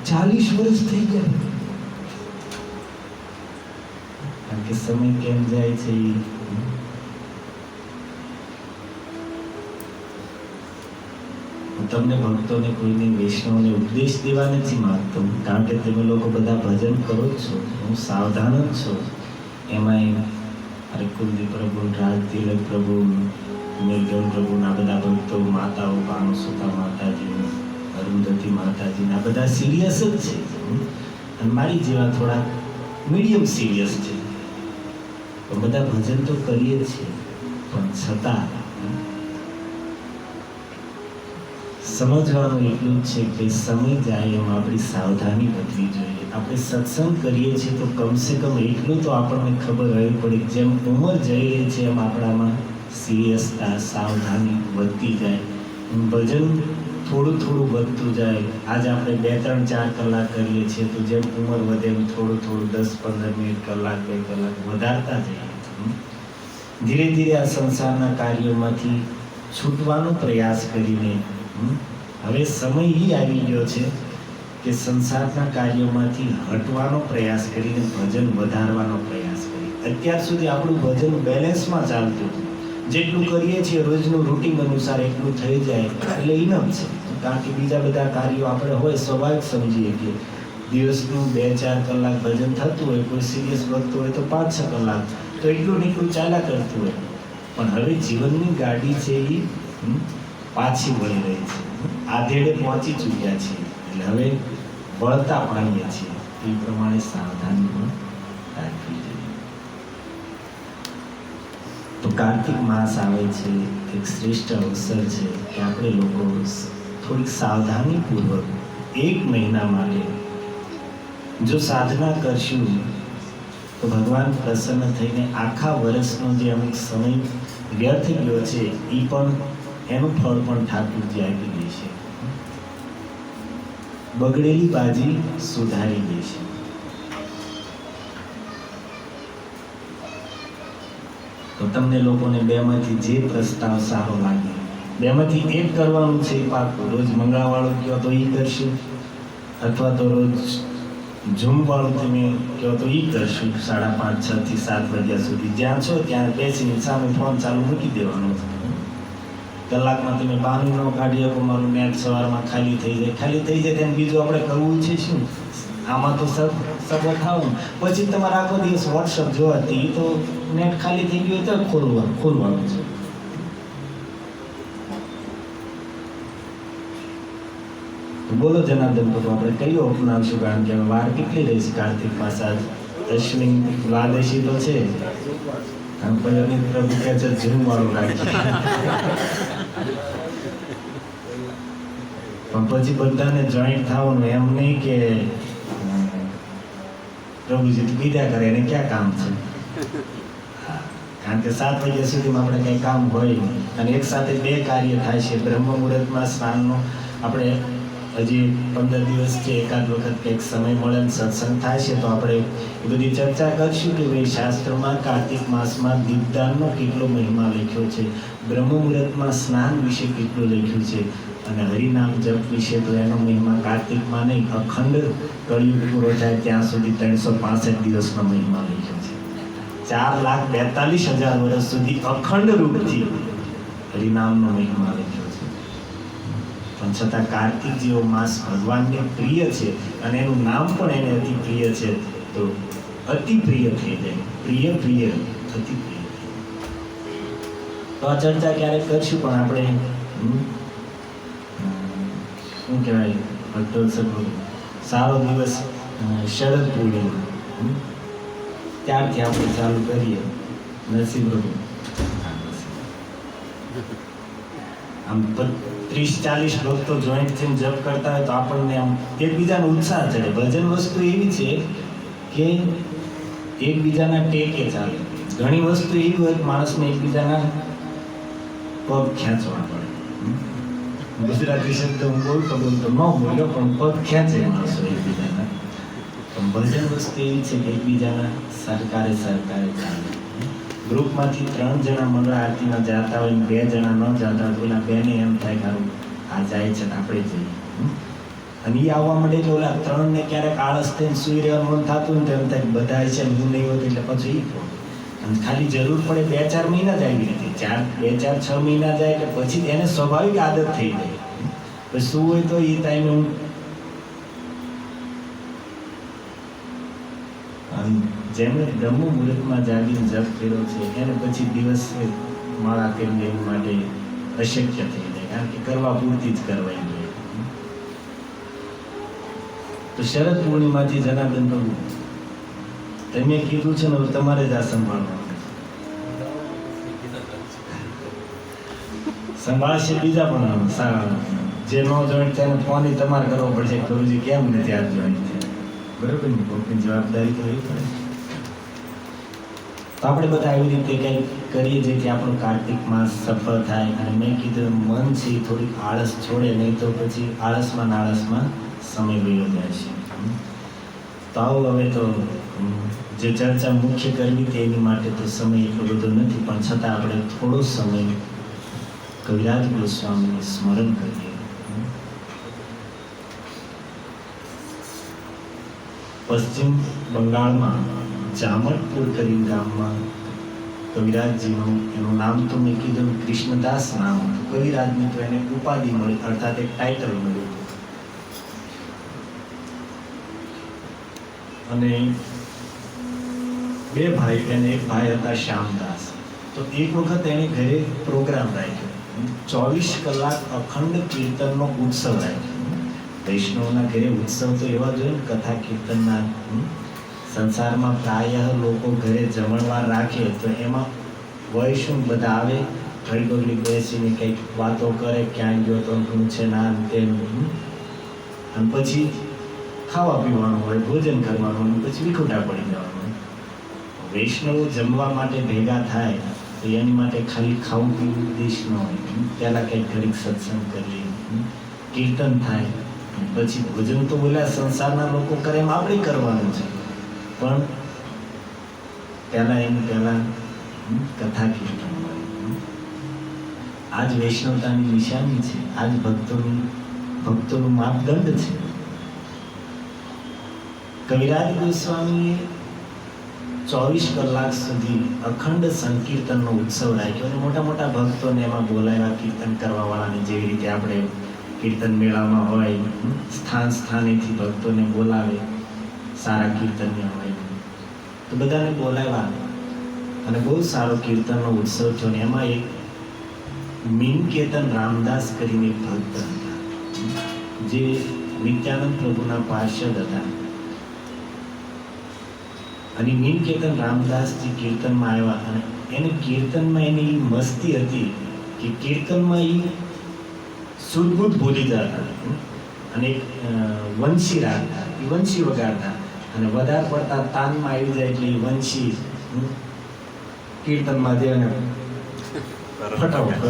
S1: 40 વર્ષ થઈ ગયા. કારણ કે સમય કેમ જાય છે તમને ભક્તોને કોઈને વૈષ્ણવને ઉપદેશ દેવા નથી માંગતો. કારણ કે તમે લોકો બધા ભજન કરો જ છો, હું સાવધાન જ છું. એમાંય અરે કુલદીપ પ્રભુ, રાજ તિલક પ્રભુ, નિર્ગમ પ્રભુના બધા ભક્તો, માતાઓ, ભાનુસુતા માતાજી, અરુંધતી માતાજી, આ બધા સિરિયસ જ છે. અને મારી જેવા થોડા મીડિયમ સિરિયસ છે. પણ બધા ભજન તો કરીએ જ છીએ, પણ છતાં સમજવાનું એટલું જ છે કે સમય જાય એમ આપણી સાવધાની વધવી જોઈએ. આપણે સત્સંગ કરીએ છીએ તો કમસે કમ એટલું તો આપણને ખબર રહેવી પડે કે જેમ ઉંમર જઈ રહી છે એમ આપણામાં સિરિયસતા, સાવધાની વધતી જાય. ભજન થોડું થોડું વધતું જાય. આજે આપણે 2-3-4 કલાક કરીએ છીએ તો જેમ ઉંમર વધે એમ થોડું થોડું 10-15 મિનિટ, કલાક, 2 કલાક વધારતા જઈએ. ધીરે ધીરે આ સંસારના કાર્યોમાંથી છૂટવાનો પ્રયાસ કરીને હવે સમય એ આવી ગયો છે કે સંસારના કાર્યોમાંથી હટવાનો પ્રયાસ કરીને ભજન વધારવાનો પ્રયાસ કરીએ. અત્યાર સુધી આપણું ભજન બેલેન્સમાં ચાલતું હતું. જેટલું કરીએ છીએ રોજનું રૂટીન અનુસાર એટલું થઈ જાય એટલે ઇનફ છે. કારણ કે બીજા બધા કાર્યો આપણે હોય સ્વાભાવિક સમજીએ કે દિવસનું 2-4 કલાક ભજન થતું હોય, કોઈ સિરિયસ ભક્ત હોય તો 5-6 કલાક, તો એટલું નીકળું ચાલ્યા કરતું હોય. પણ હવે જીવનની ગાડી છે એ પાછી વળી રહી છે. આધેડે પહોંચી ચૂક્યા છીએ એટલે હવે વળતા પાણીએ છીએ. એ પ્રમાણે સાવધાની પણ રાખવી જોઈએ. તો કાર્તિક માસ આવે છે, એક શ્રેષ્ઠ અવસર છે કે આપણે લોકો થોડીક સાવધાનીપૂર્વક 1 મહિના માટે જો સાધના કરશું તો ભગવાન પ્રસન્ન થઈને આખા વર્ષનો જે અમુક સમય વ્યર્થ ગયો છે એ પણ એનું ફળ પણ ઠાકુરજી આપી દેશે. બગડેલી બાજી સુધારી દેશે. તો તમને લોકોને બેમાંથી જે પ્રસ્તાવ સારો લાગે, બેમાંથી એક કરવાનું છે. પાકું રોજ મંગળવાળું કહો તો એ કરશું, અથવા તો રોજ ઝૂમવાળું તમે કહો તો એ કરશું. 5:30, 6 થી 7 વાગ્યા સુધી જ્યાં છો ત્યાં બેસીને સામે ફોન ચાલુ મૂકી દેવાનો. કલાકમાં તમે બાનું ન કાઢી શકો, મારું નેટ સવારમાં ખાલી થઈ જાય તેને બીજું આપણે કરવું છે શું? આમાં તો સબો થાવું, પછી તમારે આખો દિવસ વોટ્સઅપ જોવાથી તો નેટ ખાલી થઈ ગયું તો ખોલવાનું છે. બોલો જનાર્દન પ્રભુ, આપણે કયું અપનાવશું? કારણ કે વાર કેટલી રહી છે કાર્તિક માસ? આજ અશ્વિન દ્વાદશી તો છે, પછી પ્રભુ કહે છે ઝૂમ વાળું રાખીએ, પણ પછી બધાને જોઈન્ટ થવાનું, એમ નહીં કે પ્રભુજી બીજા કરે એને ક્યાં કામ છે? કારણ કે 7 વાગ્યા સુધીમાં આપણે કંઈ કામ હોય નહીં, અને એક સાથે 2 કાર્ય થાય છે. બ્રહ્મ મુહૂર્તમાં સ્નાનનો આપણે હજી 15 દિવસ કે એકાદ વખત કંઈક સમય મળે ને સત્સંગ થાય છે, તો આપણે એ બધી ચર્ચા કરીશું કે ભાઈ શાસ્ત્રમાં કાર્તિક માસમાં દીપદાનનો કેટલો મહિમા લખ્યો છે, બ્રહ્મ મુહૂર્તમાં સ્નાન વિશે કેટલું લખ્યું છે, અને હરિનામ જપ વિશે તો એનો મહિમા કાર્તિકમાં નહીં, અખંડ કળિયુગ પૂરો થાય ત્યાં સુધી 365 દિવસનો મહિમા લખ્યો છે. 4,42,000 વર્ષ સુધી અખંડ રૂપથી હરિનામનો મહિમા લખ્યો છે. પણ છતાં કાર્તિક જેવો માસ ભગવાનને પ્રિય છે, અને એનું નામ પણ એને અતિ પ્રિય છે, તો અતિ પ્રિય થઈ જાય. પ્રિય પ્રિય અતિ પ્રિય. તો આ ચર્ચા ક્યારેક કરશું, પણ આપણે શું કહેવાય, સારો દિવસ શરદ પૂર્ણિમા ત્યારથી આપણે ચાલુ કરીએ. નસીબ પ્રભુ આમ 30-40 લોકો તો જોઈન્ટ થઈને જપ કરતા હોય તો આપણને આમ એકબીજાનો ઉત્સાહ ચડે. ભજન વસ્તુ એવી છે કે એકબીજાના ટેકે ચાલે. ઘણી વસ્તુ એવી હોય કે માણસને એકબીજાના પગ ખેંચવા પડે. ગુજરાતી શબ્દ હું બોલતો ન બોલ્યો, પણ પગ ખેંચે માણસો એકબીજાના. પણ ભજન વસ્તુ એવી છે કે એકબીજાના સરકારે ચાલે. ગ્રુપમાંથી 3 જણા મંગળ આરતીમાં જતા હોય, 2 જણા ન જતા હોય, ઓલા 2ને એમ થાય કે આ જાય છે આપણે જઈએ, અને એ આવવા માંડે એટલે ઓલા 3ને ક્યારેક આળસ થઈને સુઈ રહેવાનું મન થતું હોય તો એમ થાય બધા છે હું નહીં હોત, એટલે પછી એ ફોન. અને ખાલી જરૂર પડે 2-4 મહિના જ આવી રીતે 2-4-6 મહિના જાય એટલે પછી એને સ્વાભાવિક આદત થઈ જાય. પછી શું હોય તો એ ટાઈમે હું જેમણે બ્રહ્મ મુહૂર્તમાં જાગીને જપ કર્યો છે એને પછી દિવસ માળા કરીને એની માટે અશક્ય થઈ જાય, કારણ કે કરવા પૂરતી જ કરવાઈ જાય. તો શરદ પૂર્ણિમાથી જનાર્દન પ્રભુ તમે કીધું છે ને, તમારે જ આ સંભાળવાનું. સંભાળશે બીજા પણ જે ન જોઈન્ટ થાય એને ફોન તમારે કરવો પડશે, પ્રભુજી કેમ નથી આ જોઈન્ટ થયા? બરોબર ને, કોઈની જવાબદારી તો એવી પડે. તો આપણે બધા આવી રીતે કંઈક કરીએ જેથી આપણો કાર્તિક માસ સફળ થાય. અને મેં કીધું મન છે થોડીક આળસ છોડે, નહીં તો પછી આળસમાં સમય વયો જાય છે. તો આવું હવે તો જે ચર્ચા મુખ્ય કરવી હતી એની માટે તો સમય એટલો બધો નથી, પણ છતાં આપણે થોડો સમય કવિરાજ ગોસ્વામીને સ્મરણ કરીએ. પશ્ચિમ બંગાળમાં જામલપુર કરીને ગામમાં કવિરાજજીનું, એનું નામ તો મેં કીધું કૃષ્ણદાસ નામ હતું. કવિરાજની તો એને ઉપાધિ મળી, અર્થાત એક ટાઇટલ મળ્યું. અને 2 ભાઈ અને એક ભાઈ હતા શ્યામદાસ. તો એક વખત એને ઘરે પ્રોગ્રામ રાખ્યો, 24 કલાક અખંડ કીર્તનનો ઉત્સવ રાખ્યો. વૈષ્ણવના ઘરે ઉત્સવ તો એવા જોઈએ ને, કથા કીર્તનના. સંસારમાં પ્રાય લોકો ઘરે જમણવાર રાખે તો એમાં વય શું, બધા આવે ઘડી બેસીને કંઈક વાતો કરે, ક્યાં ગયો તો શું છે ના તેમ, અને પછી ખાવા પીવાનું હોય, ભોજન કરવાનું હોય, પછી વિખૂટા પડી જવાનું હોય. વૈષ્ણવો જમવા માટે ભેગા થાય તો એની માટે ખાલી ખાવું પીવું ઉદ્દેશ ન હોય. પહેલાં કંઈક ઘડીક સત્સંગ કરીએ, કીર્તન થાય, પછી ભોજન તો બોલ્યા સંસારના લોકો કરે એમ આપણે કરવાનું છે, પણ પહેલા કથા કીર્તન હોય. આ જ વૈષ્ણવતાની નિશાની છે, આ જ ભક્તોનું માપદંડ છે. કવિરાજ ગોસ્વામીએ 24 કલાક સુધી અખંડ સંકીર્તનનો ઉત્સવ રાખ્યો અને મોટા મોટા ભક્તોને એમાં બોલાવ્યા, કીર્તન કરવાવાળાને જેવી રીતે આપણે કીર્તન મેળામાં હોય, સ્થાન સ્થાનેથી ભક્તોને બોલાવે, સારા કીર્તનીય હોય તો બધાને બોલાવ્યા અને બહુ સારો કીર્તનનો ઉત્સવ થયો. ને એમાં એક મીનકેતન રામદાસ કરીને એક ભક્ત હતા જે નિત્યાનંદ પ્રભુના પાર્ષદ હતા. અને મીનકેતન રામદાસજી કીર્તનમાં આવ્યા અને એને કીર્તનમાં એની મસ્તી હતી કે કીર્તનમાં એ સુદબુદ્ધ ભૂલી જતા અને એક વંશી રાખતા, એ વંશી વગાડતા અને વધારે પડતા તાનમાં આવી જાય એટલે એ વંશી કીર્તનમાં જે ફટાફટ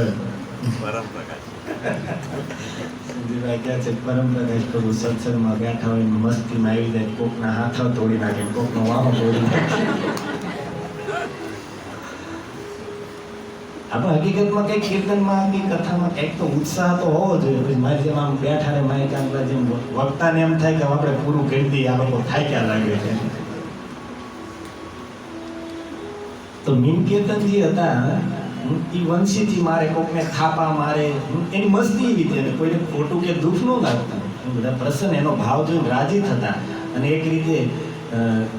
S1: સંજીવભાઈ કહે છે પરમ પ્રકાશ પ્રભુ સત્સંગમાં બેઠા હોય મસ્તીમાં આવી જાય, કોકના હાથો તોડી નાખે, કોકનો વાહો તોડી નાખે. આપણે હકીકતમાં કઈ કીર્તનમાં કે કથામાં કંઈક તો ઉત્સાહ તો હોવો જોઈએ. પછી મારી જેમ આમ બેઠા રે મારી કાંકલા જેમ વક્તાને એમ થાય કે આપણે પૂરું કરી દઈએ, આ લોકો થાક્યા લાગે છે. તો મીનકેતનજી હતા એ વંશીથી મારે, કોકને થાપા મારે, એની મસ્તી એવી હતી અને કોઈને ખોટું કે દુઃખ ન લાગતું. બધા પ્રસન્ન એનો ભાવ જોઈને રાજી થતા અને એક રીતે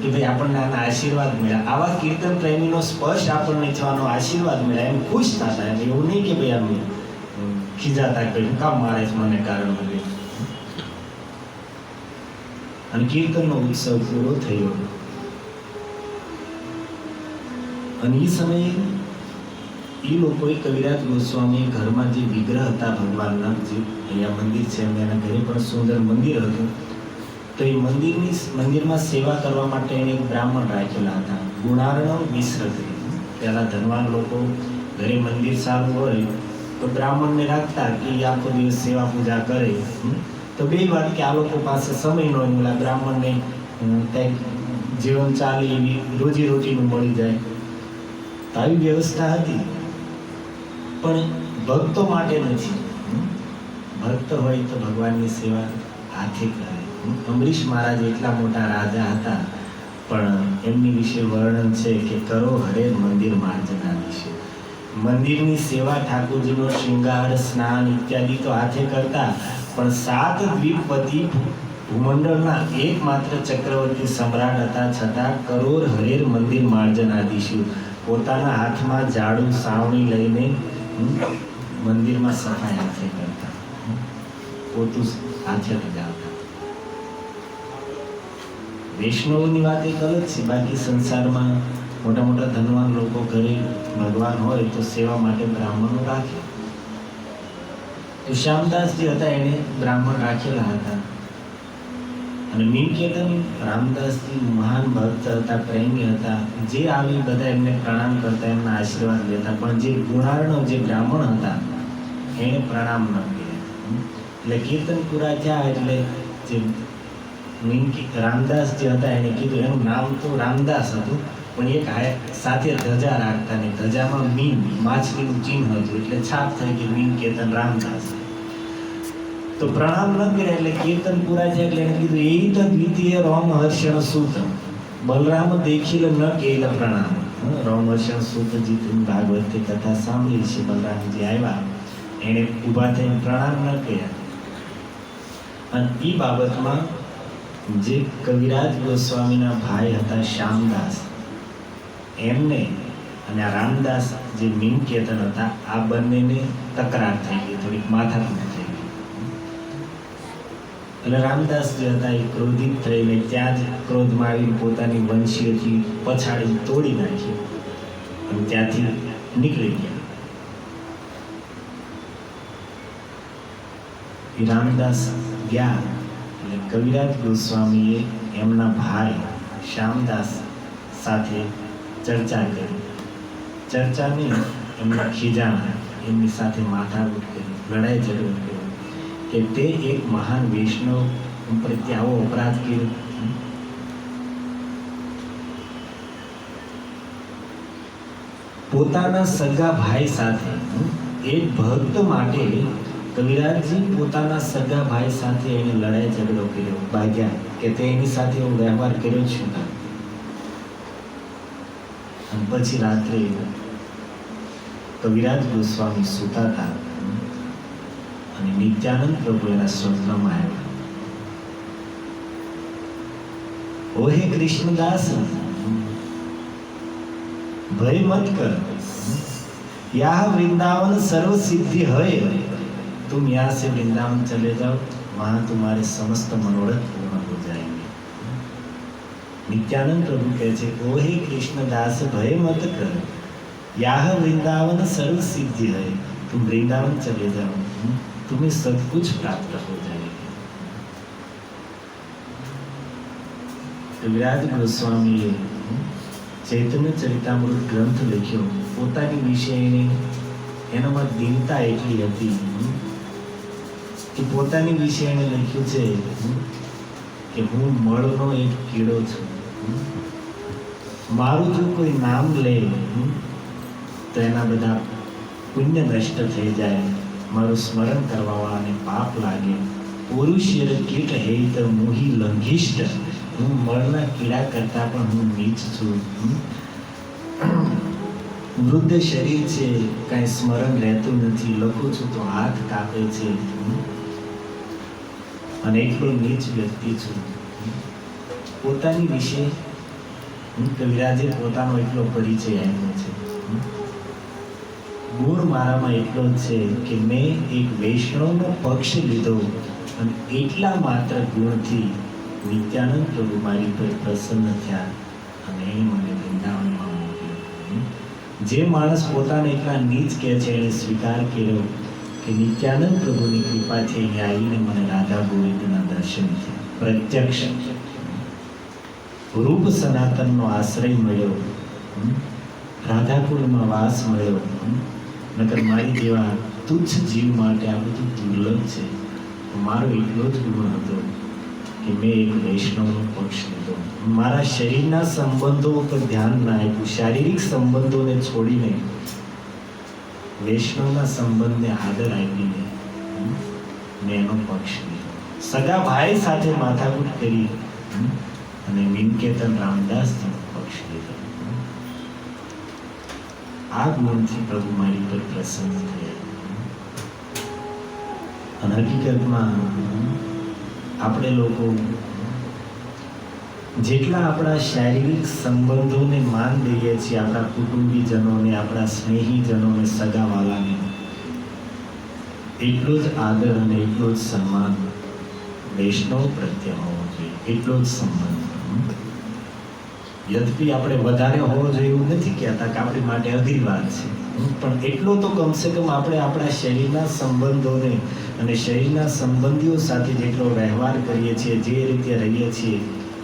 S1: કે ભાઈ આપણને આના આશીર્વાદ મળ્યા, આવા કીર્તન પ્રેમીનો સ્પર્શ આપણને થવાનો આશીર્વાદ મળ્યા, એમ ખુશ થતા. એમ એવું નહીં કે ભાઈ આમ ખીજાતા કે હું કામ મારે છે મને કારણ મળે. અને કીર્તનનો ઉત્સવ પૂરો થયો અને એ સમયે એ લોકોએ કવિરાજ ગોસ્વામી ઘરમાં જે વિગ્રહ હતા ભગવાનના, જે અહીંયા મંદિર છે એના ઘરે પણ સુંદર મંદિર હતું, તો એ મંદિરમાં સેવા કરવા માટે એને એક બ્રાહ્મણ રાખેલા હતા, ગુણાર્ણવ મિશ્ર કરીને. પહેલાં ધનવાન લોકો ઘરે મંદિર સારું હોય તો બ્રાહ્મણને રાખતા કે એ આખો દિવસ સેવા પૂજા કરે. તો બે વાત કે આ લોકો પાસે સમય ન હોય, પેલા બ્રાહ્મણને કંઈક જીવન ચાલે એવી રોજીરોટીનું મળી જાય. તો આવી વ્યવસ્થા હતી પણ ભક્તો માટે નથી. ભક્ત હોય તો ભગવાનની સેવા હાથે કરે. અમરીશ મહારાજ એટલા મોટા રાજા હતા પણ એમની વિશે વર્ણન છે કે કરો હરે મંદિર માર્જના વિશે. મંદિરની સેવા, ઠાકોરજીનો શૃંગાર, સ્નાન ઇત્યાદિ તો હાથે કરતા, પણ 7 દ્વીપવતી ભૂમંડળના એકમાત્ર ચક્રવર્તી સમ્રાટ હતા છતાં કરોર હરેર મંદિર માર્જનાદિશુ, પોતાના હાથમાં ઝાડુ સાવણી લઈને મંદિરમાં સફાઈ હાથે કરતા, પોતું હાથે લગાવતા. વૈષ્ણવની વાત એક અલગ છે, બાકી સંસારમાં મોટા મોટા ધનવાન લોકો ઘરે ભગવાન હોય તો સેવા માટે બ્રાહ્મણો રાખે. તો શ્યામદાસજી હતા એને બ્રાહ્મણ રાખેલા હતા. અને મીનકેતન રામદાસજી મહાન ભક્ત હતા, પ્રેમી હતા. જે આવી બધા એમને પ્રણામ કરતા, એમના આશીર્વાદ લેતા. પણ જે ગુણાર્ણવ જે બ્રાહ્મણ હતા એને પ્રણામ ન કર્યા. એટલે કીર્તન પૂરા થયા એટલે જે રામદાસ જે હતા એને કીધું, એનું નામ તો રામદાસ હતું પણ એક સાથે ધજા રાખતા ને ધજામાં મીન માછલીનું ચિહ્ન હતું એટલે છાપ થઈ કે મીનકેતન રામદાસ. તો પ્રણામ ન કર્યા એટલે કીર્તન પૂરા થયા એટલે એને કીધું એ તો દ્વિતીય રોમ હર્ષણ સૂત બલરામ દેખીલ ન કેલ પ્રણામ. રોમ હર્ષણ સૂતજી ભાગવતની કથા સાંભળી છે. બલરામજી આવ્યા, એને ઊભા થઈને પ્રણામ ન કર્યા. અને એ બાબતમાં જે કવિરાજ ગોસ્વામીના ભાઈ હતા શ્યામદાસ, એમને અને આ રામદાસ જે મીનકેતન હતા, આ બંનેને તકરાર થઈ ગઈ, થોડીક માથાકૂટ થઈ ગઈ. એટલે રામદાસ જે હતા એ ક્રોધિત થઈને ત્યાં જ ક્રોધમાં આવી પોતાની વંશીઓથી પછાડી તોડી નાખી અને ત્યાંથી નીકળી ગયા. એ રામદાસ ગયા એટલે કવિરાજ ગોસ્વામીએ એમના ભાઈ શ્યામદાસ સાથે ચર્ચા કરી. ચર્ચાની એમના ખીજાણા, એમની સાથે માથાકૂટ કરી, લડાઈ ઝઘડો કર્યો કે તે એક મહાન વૈષ્ણવ પ્રત્યે આવો અપરાધ કર્યો. પોતાના સગા ભાઈ સાથે એક ભક્ત માટે કવિરાજજી પોતાના સગા ભાઈ સાથે એને લડાઈ ઝઘડો કર્યો, ભાગ્યા કે તે એની સાથે એવો વ્યવહાર કર્યો છે. અને પછી રાત્રે કવિરાજ ગોસ્વામી સૂતા હતા અને નિત્યાનંદ પ્રભુ એના સ્વપ્નમાં આવ્યા. ઓહે કૃષ્ણદાસ, ભય મત કર, यहाँ वृंदावन सर्व सिद्धि है, तुम यहाँ से वृंदावन चले जाओ, वहां तुम्हारे समस्त मनोरथ पूर्ण हो जाएंगे. नित्यानंद प्रभु कहते हैं, ओहे कृष्णदास भय मत कर, यहाँ वृंदावन सर्व सिद्धि है, तुम वृंदावन चले जाओ, तुम्हें सब कुछ प्राप्त हो जाएगा. कविराज गोस्वामी चैतन्य चरितामृत ग्रंथ लख्यो. પોતાની વિશેની એનામાં દીનતા એટલી હતી કે પોતાની વિશે એણે લખ્યું છે કે હું મળનો એક કીડો છું, મારું જો કોઈ નામ લે તો એના બધા પુણ્ય નષ્ટ થઈ જાય, મારું સ્મરણ કરવાવાળાને પાપ લાગે. પુરુષ કીટ હેત મોહી લંઘિષ્ટ, હું મળના કીડા કરતા પણ હું નીચ છું. વૃદ્ધ શરીર છે, કાંઈ સ્મરણ રહેતું નથી, લખું છું તો હાથ કાપે છે, અને એટલો નીચ વ્યક્તિ છું. પોતાની વિશે કવિરાજે પોતાનો એટલો પરિચય આપ્યો છે. ગુણ મારામાં એટલો જ છે કે મેં એક વૈષ્ણવનો પક્ષ લીધો અને એટલા માત્ર ગુણથી નિત્યાનંદ પ્રભુ મારી પર પ્રસન્ન થયા અને એ મને વૃંદાવનમાં મોકલ્યો. જે માણસ પોતાને એટલા નીચ કહે છે એને સ્વીકાર કર્યો કે નિત્યાનંદ પ્રભુની કૃપાથી અહીંયા આવીને મને રાધા ગોવિંદના દર્શન થયા, પ્રત્યક્ષ રૂપ સનાતનનો આશ્રય મળ્યો, રાધાકુળમાં વાસ મળ્યો. નકર મારી જેવા તુચ્છ જીવ માટે આ બધું દુર્લભ છે. મારો એટલો જ ગુણ હતો કે મેં એક વૈષ્ણવનો પક્ષ લીધો. મારા શરીરના સંબંધો પર ધ્યાન ના આપ્યું, શારીરિક સંબંધોને છોડીને વૈષ્ણવના સંબંધને આદર આપીને મેં એનો પક્ષ લીધો. સગા ભાઈ સાથે માથાકૂટ કરી અને વિનકેતન રામદાસનો પક્ષ લીધો. આ ગુણથી પ્રભુ મારી પર પ્રસન્ન થયા. અને હકીકતમાં આપણે લોકો જેટલા આપણા શારીરિક સંબંધોને માન દઈએ છીએ, આપણા કુટુંબીજનોને, આપણા સ્નેહીજનોને, સગાવાલાને, એટલો જ આદર અને એટલો જ સન્માન વૈષ્ણવ પ્રત્યે હોવો જોઈએ, એટલો જ સંબંધ. યદ્યપી આપણે વધારે હોવો જોઈએ એવું નથી કહેતા કે આપણી માટે અઘરી વાત છે, પણ એટલો તો કમસે કમ આપણે આપણા શરીરના સંબંધોને અને શરીરના સંબંધીઓ સાથે જેટલો વ્યવહાર કરીએ છીએ, જે રીતે રહીએ છીએ,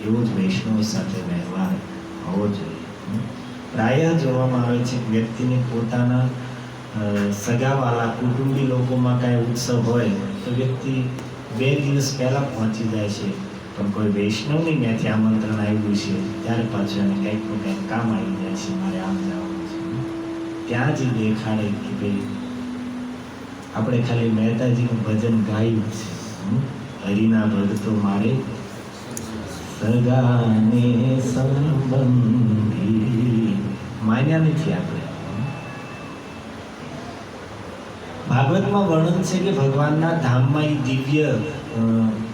S1: એવો જ વૈષ્ણવ સાથે વ્યવહાર હોવો જોઈએ. પ્રાય જોવામાં આવે છે કે વ્યક્તિને પોતાના સગાવાલા કુટુંબી લોકોમાં કાંઈ ઉત્સવ હોય તો વ્યક્તિ 2 દિવસ પહેલાં પહોંચી જાય છે, પણ કોઈ વૈષ્ણવની ત્યાંથી આમંત્રણ આવ્યું છે ત્યારે પાછું એને કંઈકનું કંઈક કામ આવી જાય છે, મારે આમ જવાનું છે. ત્યાં જ દેખાડે કે ભાઈ આપણે ખાલી મહેતાજીનું ભજન ગાયું છે, હરિના ભક્તો મારે સગાને સંબંધી માન્યા નથી. આપણે ભાગવતમાં વર્ણન છે કે ભગવાનના ધામમાં એ દિવ્ય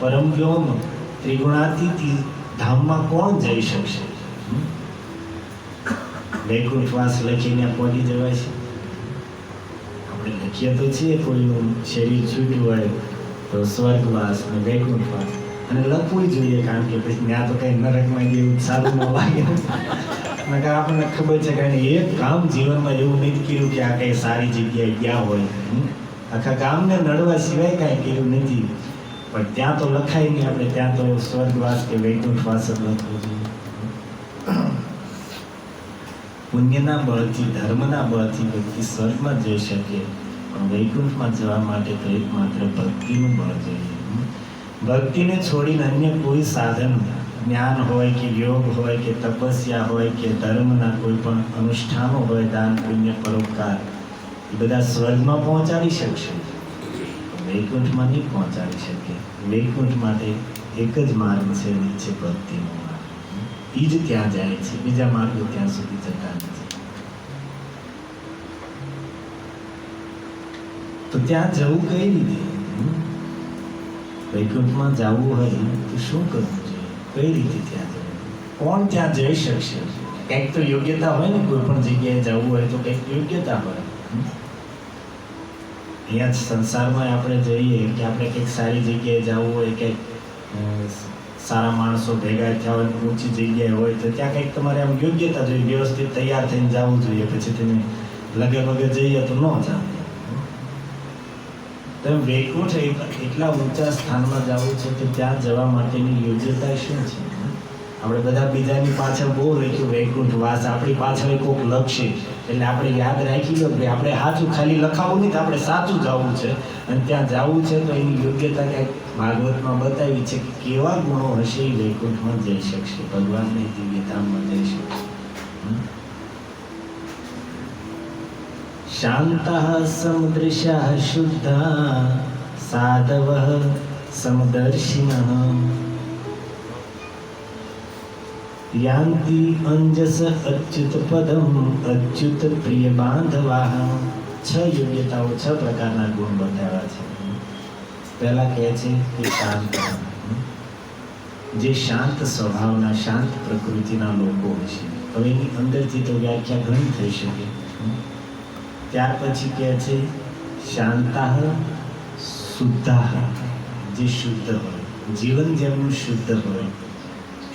S1: પરમ વ્યોમ ત્રિગુણાતીત ધામમાં કોણ જઈ શકશે? વૈકુંઠવાસ લખીને પહોંચી જવાય છે. આપણે લખીએ તો છીએ કોઈનું શરીર છૂટ્યું હોય તો સ્વર્ગવાસ ને વૈકુંઠવાસ, અને લખવું જોઈએ, કારણ કે પછી ત્યાં તો કંઈ નરકમાં જેવું સારું ન લાગે. આપણને ખબર છે કે એક કામ જીવનમાં એવું નથી કર્યું કે આ કંઈ સારી જગ્યાએ ગયા હોય, આખા ગામને નડવા સિવાય કાંઈ કર્યું નથી, પણ ત્યાં તો લખાય નહીં. આપણે ત્યાં તો સ્વર્ગવાસ કે વૈકુંઠવાસ જ લખવું જોઈએ. પુણ્યના બળથી, ધર્મના બળથી વ્યક્તિ સ્વર્ગમાં જઈ શકે, પણ વૈકુંઠમાં જવા માટે તો એકમાત્ર ભક્તિનું બળ જોઈએ. ભક્તિને છોડીને અન્ય કોઈ સાધન, જ્ઞાન હોય કે યોગ હોય કે તપસ્યા હોય કે ધર્મના કોઈ પણ અનુષ્ઠાનો હોય, દાન પુણ્ય પરોપકાર, એ બધા સ્વર્ગમાં પહોંચાડી શકશે, વૈકુંઠમાં નહીં પહોંચાડી શકે. વૈકુંઠ માટે એક જ માર્ગ છે, છે ભક્તિનો માર્ગ. એ જ ત્યાં જાય છે, બીજા માર્ગો ત્યાં સુધી જતા નથી. તો ત્યાં જવું કઈ રીતે? વૈકુંઠમાં જવું હોય તો શું કરવું જોઈએ? કઈ રીતે ત્યાં જવું? કોણ ત્યાં જઈ શકશે? કંઈક તો યોગ્યતા હોય ને, કોઈ પણ જગ્યાએ જવું હોય તો કંઈક યોગ્યતા હોય. અહીંયા સંસારમાં આપણે જઈએ કે આપણે કંઈક સારી જગ્યાએ જવું હોય, કંઈક સારા માણસો ભેગા થયા હોય, ઊંચી જગ્યાએ હોય તો ત્યાં કંઈક તમારે આમ યોગ્યતા જોઈએ, વ્યવસ્થિત તૈયાર થઈને જવું જોઈએ. પછી તમે લગે વગે જઈએ તો ન જાવ. તમે વૈકુંઠ એટલા ઊંચા સ્થાનમાં જવું છે તો ત્યાં જવા માટેની યોગ્યતા શું છે? આપણે બધા બીજાની પાછળ બહુ લખ્યું વૈકુંઠ વાસ, આપણી પાછળ કોઈક લક્ષ્ય, એટલે આપણે યાદ રાખી લો કે આપણે સાચું ખાલી લખાવું નહીં, આપણે સાચું જવું છે. અને ત્યાં જવું છે તો એની યોગ્યતા કંઈક ભાગવતમાં બતાવી છે કે કેવા ગુણો હશે એ વૈકુંઠમાં જઈ શકશે, ભગવાનની દિવ્યધામમાં જઈ શકશે. શાંતઃ સમદૃશાઃ શુદ્ધાઃ સાધવઃ સમદર્શિનઃ યાન્તિ અંજસ અચ્યુત પદમ અચ્યુત પ્રિય બાંધવાઃ. 6 યોગ્યતાઓ, 6 પ્રકારના ગુણ બતાવ્યા છે. પહેલા કહે છે કે શાંત, જે શાંત સ્વભાવના, શાંત પ્રકૃતિના લોકો હશે. હવે એની અંદરથી તો વ્યાખ્યા ઘણી થઈ શકે. ત્યાર પછી કહે છે શાંતાઃ શુદ્ધાઃ, જે શુદ્ધ હોય, જીવન જેમનું શુદ્ધ હોય.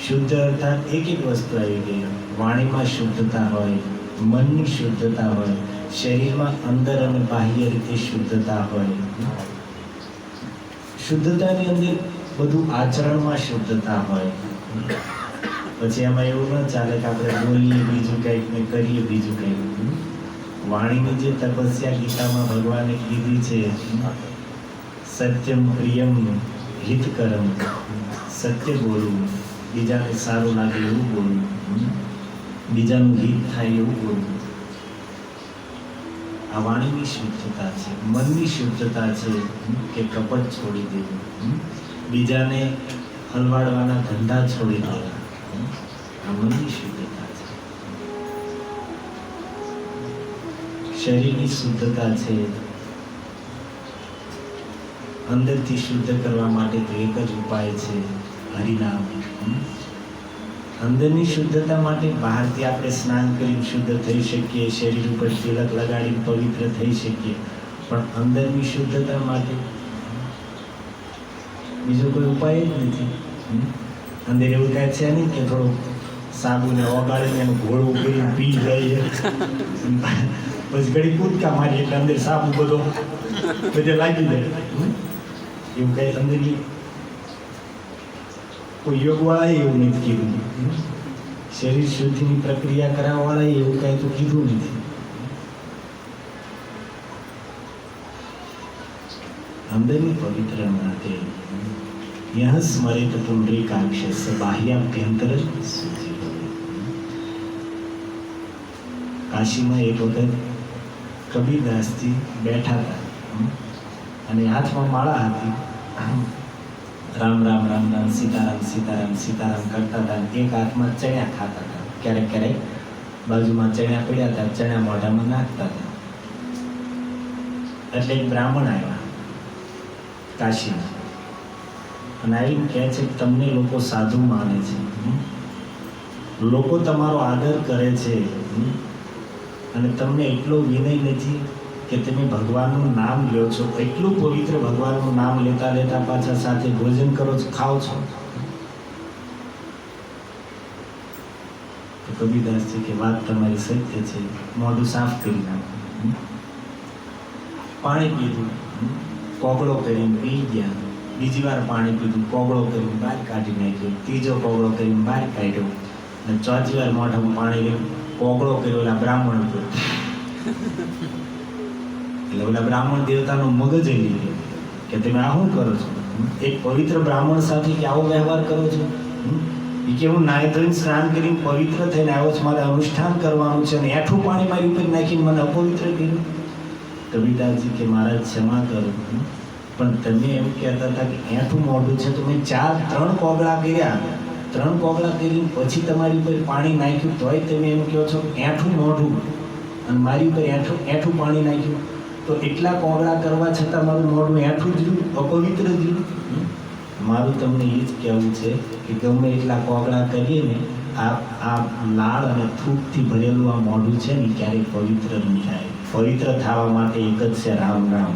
S1: શુદ્ધ અર્થાત એક વસ્તુ આવી ગઈ, વાણીમાં શુદ્ધતા હોય, મનની શુદ્ધતા હોય, શરીરમાં અંદર અને બાહ્ય રીતે શુદ્ધતા હોય. શુદ્ધતાની અંદર બધું આચરણમાં શુદ્ધતા હોય. પછી એમાં એવું ન ચાલે કે આપણે બોલીએ બીજું કંઈક ને કરીએ બીજું કંઈક. વાણીની જે તપસ્યા ગીતામાં ભગવાને કીધી છે, સત્યમ પ્રિયમ હિતકરમ, સત્ય બોલવું, બીજાને સારું લાગે એવું બોલવું, બીજાનું હિત થાય એવું બોલવું. આ વાણીની શુદ્ધતા છે. મનની શુદ્ધતા છે કે કપટ છોડી દેવું, બીજાને હલવાડવાના ધંધા છોડી દેવા. આ મનની શુદ્ધતા છે. શરીરની શુદ્ધતા છે. અંદરથી શુદ્ધ કરવા માટે તો એક જ ઉપાય છે, હરિનામ. અંદરની શુદ્ધતા માટે બહારથી આપણે સ્નાન કરીને શુદ્ધ થઈ શકીએ, શરીર ઉપર તિલક લગાડીને પવિત્ર થઈ શકીએ, પણ અંદરની શુદ્ધતા માટે બીજો કોઈ ઉપાય જ નથી. અંદર એવું કાંઈ છે નહીં કે થોડું સાબુને ઓગાળીને એનું ઘોળું કરીને પી જઈએ, પછી ઘડી કૂદકા મારીએ એટલે અંદર સાબુ બધો લાગી જાય. એવું કાંઈ અંદરની કોઈ યોગવાળાએ એવું નથી કીધું. શરીર શુદ્ધિની પ્રક્રિયા કરાવવાળાએ એવું કાંઈ તો કીધું નથી. અંદરની પવિત્ર માટે યહ સ્મરિત પુંડરીકાક્ષ બાહ્યાભ્યંતર શુદ્ધિ. કાશીમાં એક વખત કબીરદાસજી બેઠા હતા અને હાથમાં માળા હતી. રામ રામ રામ રામ સીતારામ સીતારામ સીતારામ કરતા હતા. એક હાથમાં ચણ્યા ખાતા હતા. ક્યારેક ક્યારેક બાજુમાં ચણ્યા પડ્યા હતા, ચણ્યા મોઢામાં નાખતા હતા. એટલે એક બ્રાહ્મણ આવ્યા કાશીમાં અને આવીને કહે છે કે તમને લોકો સાધુ માને છે, લોકો તમારો આદર કરે છે અને તમને એટલો વિનય નથી કે તમે ભગવાનનું નામ લ્યો છો, એટલું પવિત્ર ભગવાનનું નામ લેતા લેતા પાછા સાથે ભોજન કરો છો, ખાઓ છો. તો કબીરદાસજી કે વાત તમારી સત્ય છે, મોઢું સાફ કરી નાખો. પાણી પીધું, કોગળો કરીને પી ગયા. બીજી વાર પાણી પીધું, કોગળો કરીને બહાર કાઢી નાખ્યો. ત્રીજો કોગળો કરીને બહાર કાઢ્યો અને ચોથી વાર મોઢામાં પાણી લઈને કોગળો કર્યો. ઓલા બ્રાહ્મણ એટલે ઓલા બ્રાહ્મણ દેવતાનું મગજ એ લીધું કે તમે આ શું કરો છો? એક પવિત્ર બ્રાહ્મણ સાથે કે આવો વ્યવહાર કરો છો? એ કે હું નાહી ધોઈને સ્નાન કરીને પવિત્ર થઈને આવ્યો છું, મારે અનુષ્ઠાન કરવાનું છે અને એઠું પાણી મારી ઉપર નાખીને મને અપવિત્ર કર્યું. કબીરદાસજી કે મહારાજ ક્ષમા કરો, પણ તમે એમ કહેતા હતા કે એઠું મોઢું છે તો મેં 3 કોગળા કર્યા, 3 કોગળા કરીને પછી તમારી ઉપર પાણી નાખ્યું, તોય તમે એમ કહો છો એઠું મોઢું અને મારી ઉપર એઠું પાણી નાખ્યું. તો એટલા કોગળા કરવા છતાં મારું મોઢું એઠું જ રહ્યું, અપવિત્ર જ રહ્યું. મારું તમને એ જ કહેવું છે કે ગમે એટલા કોગળા કરીએ ને, આ લાળ અને થૂકથી ભરેલું આ મોઢું છે ને ક્યારેય પવિત્ર નહીં થાય. પવિત્ર થવા માટે એક જ છે રામ નામ.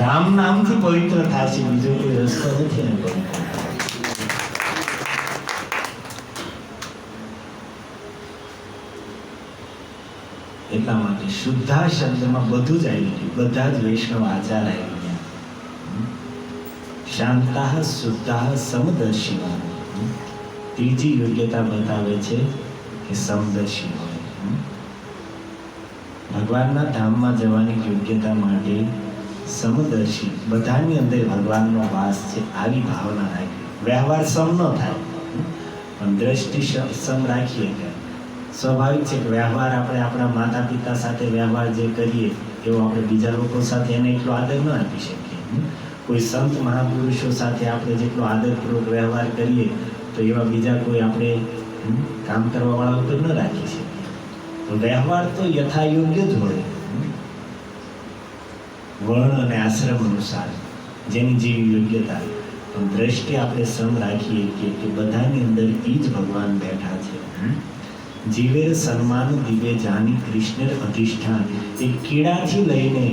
S1: રામ નામથી પવિત્ર થશે, બીજો કોઈ રસ્તો નથી ને પવિત્ર. એટલા માટે શુદ્ધા શબ્દમાં બધું જ આવી ગયું, બધા જ વૈષ્ણવ આચાર આવી ગયા. શાંતાઃ શુદ્ધાઃ સમદર્શિનઃ. ત્રીજી યોગ્યતા બતાવે છે કે સમદર્શી હોય. ભગવાનના ધામમાં જવાની યોગ્યતા માટે સમદર્શી, બધાની અંદર ભગવાનનો વાસ છે આવી ભાવના રાખવી. વ્યવહાર સમ ન થાય પણ દ્રષ્ટિ સમ રાખીએ. કે સ્વાભાવિક છે કે વ્યવહાર આપણે આપણા માતા પિતા સાથે વ્યવહાર જે કરીએ એવો આપણે બીજા લોકો સાથે એને એટલો આદર ન આપી શકીએ. કોઈ સંત મહાપુરુષો સાથે આપણે જેટલો આદરપૂર્વક વ્યવહાર કરીએ તો એવા બીજા કોઈ આપણે કામ કરવાવાળા ઉપર ન રાખી શકીએ. તો વ્યવહાર તો યથાયોગ્ય જ હોય, વર્ણ અને આશ્રમ અનુસાર જેની જેવી યોગ્યતા. પણ દ્રષ્ટિ આપણે સમ રાખીએ કે બધાની અંદર એ જ ભગવાન બેઠા છે. જીવે સન્માન દિવે જાની કૃષ્ણ અધિષ્ઠાન. એ કીડાથી લઈને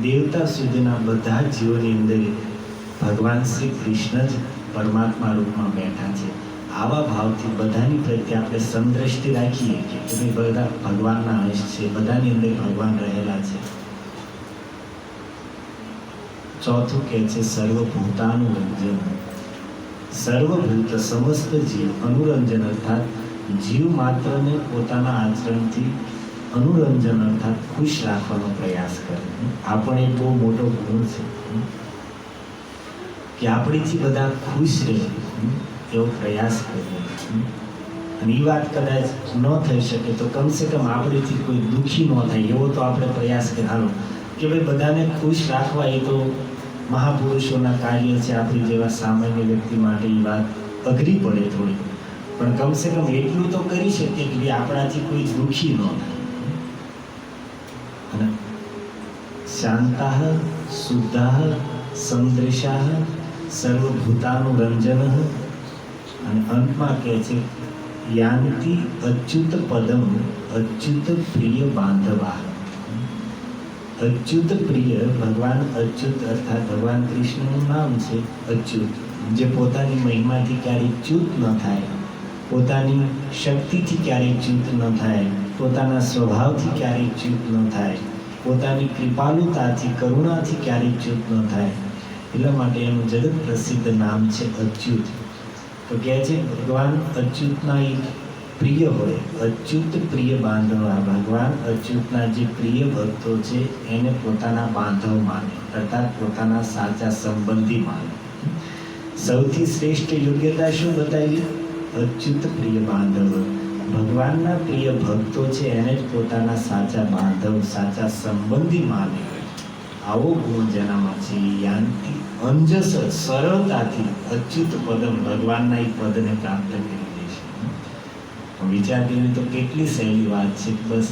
S1: દેવતા સુધીના બધા જીવોની અંદર ભગવાન શ્રી કૃષ્ણ જ પરમાત્મા રૂપમાં બેઠા છે. આવા ભાવથી બધાની પ્રત્યે આપણે સમદ્રષ્ટિ રાખીએ કે ભાઈ બધા ભગવાનના અંશ છે, બધાની અંદર ભગવાન રહેલા છે. ચોથું કહે છે સર્વભૂતાનુરંજન. સર્વભૂત સમસ્ત જીવ અનુરંજન અર્થાત જીવ માત્રને પોતાના આચરણથી અનુરંજન અર્થાત ખુશ રાખવાનો પ્રયાસ કરે. આ પણ એક બહુ મોટો ગુણ છે કે આપણીથી બધા ખુશ રહે એવો પ્રયાસ કરીએ. અને એ વાત કદાચ ન થઈ શકે તો કમસે કમ આપણીથી કોઈ દુઃખી ન થાય એવો તો આપણે પ્રયાસ કરવાનો કે ભાઈ બધાને ખુશ રાખવા. એ તો મહાપુરુષોના કાર્ય છે. આપણી જેવા સામાન્ય વ્યક્તિ માટે એ વાત અઘરી પડે થોડી, પણ કમસે કમ એટલું તો કરી શકીએ કે આપણાથી કોઈ દુઃખી ન થાય. અને શાંતાઃ શુદ્ધાઃ સમદૃશાઃ સર્વભૂતાનુરંજન. અને અંતમાં કહે છે યાન્તિ અચ્યુત પદમ અચ્યુત પ્રિય બાંધવા. અચ્યુત પ્રિય, ભગવાન અચ્યુત અર્થાત ભગવાન કૃષ્ણનું નામ છે અચ્યુત, જે પોતાની મહિમાથી ક્યારેય ચ્યુત ન થાય, પોતાની શક્તિથી ક્યારેય ચ્યુત ન થાય, પોતાના સ્વભાવથી ક્યારેય ચ્યુત ન થાય, પોતાની કૃપાલુતાથી કરુણાથી ક્યારેય ચ્યુત ન થાય. એટલા માટે એનું જગત પ્રસિદ્ધ નામ છે અચ્યુત. તો કહે છે ભગવાન અચ્યુતના એક પ્રિય હોય, અચ્યુત પ્રિય બાંધવા. ભગવાન અચ્યુતના જે પ્રિય ભક્તો છે એને પોતાના બાંધવ માને અર્થાત પોતાના સાચા સંબંધી માને. સૌથી શ્રેષ્ઠ યોગ્યતા શું બતાવી? અચ્યુત પ્રિય બાંધવ. ભગવાનના પ્રિય ભક્તો છે એને જ પોતાના સાચા બાંધવ, સાચા સંબંધી માને. આવો ગુણ જેનામાં છે યાંતિ અંજસ, સરળતાથી અચ્યુત પદમ, ભગવાનના એ પદને પ્રાપ્ત કરી દેશે. વિચાર કરીએ તો કેટલી સહેલી વાત છે. બસ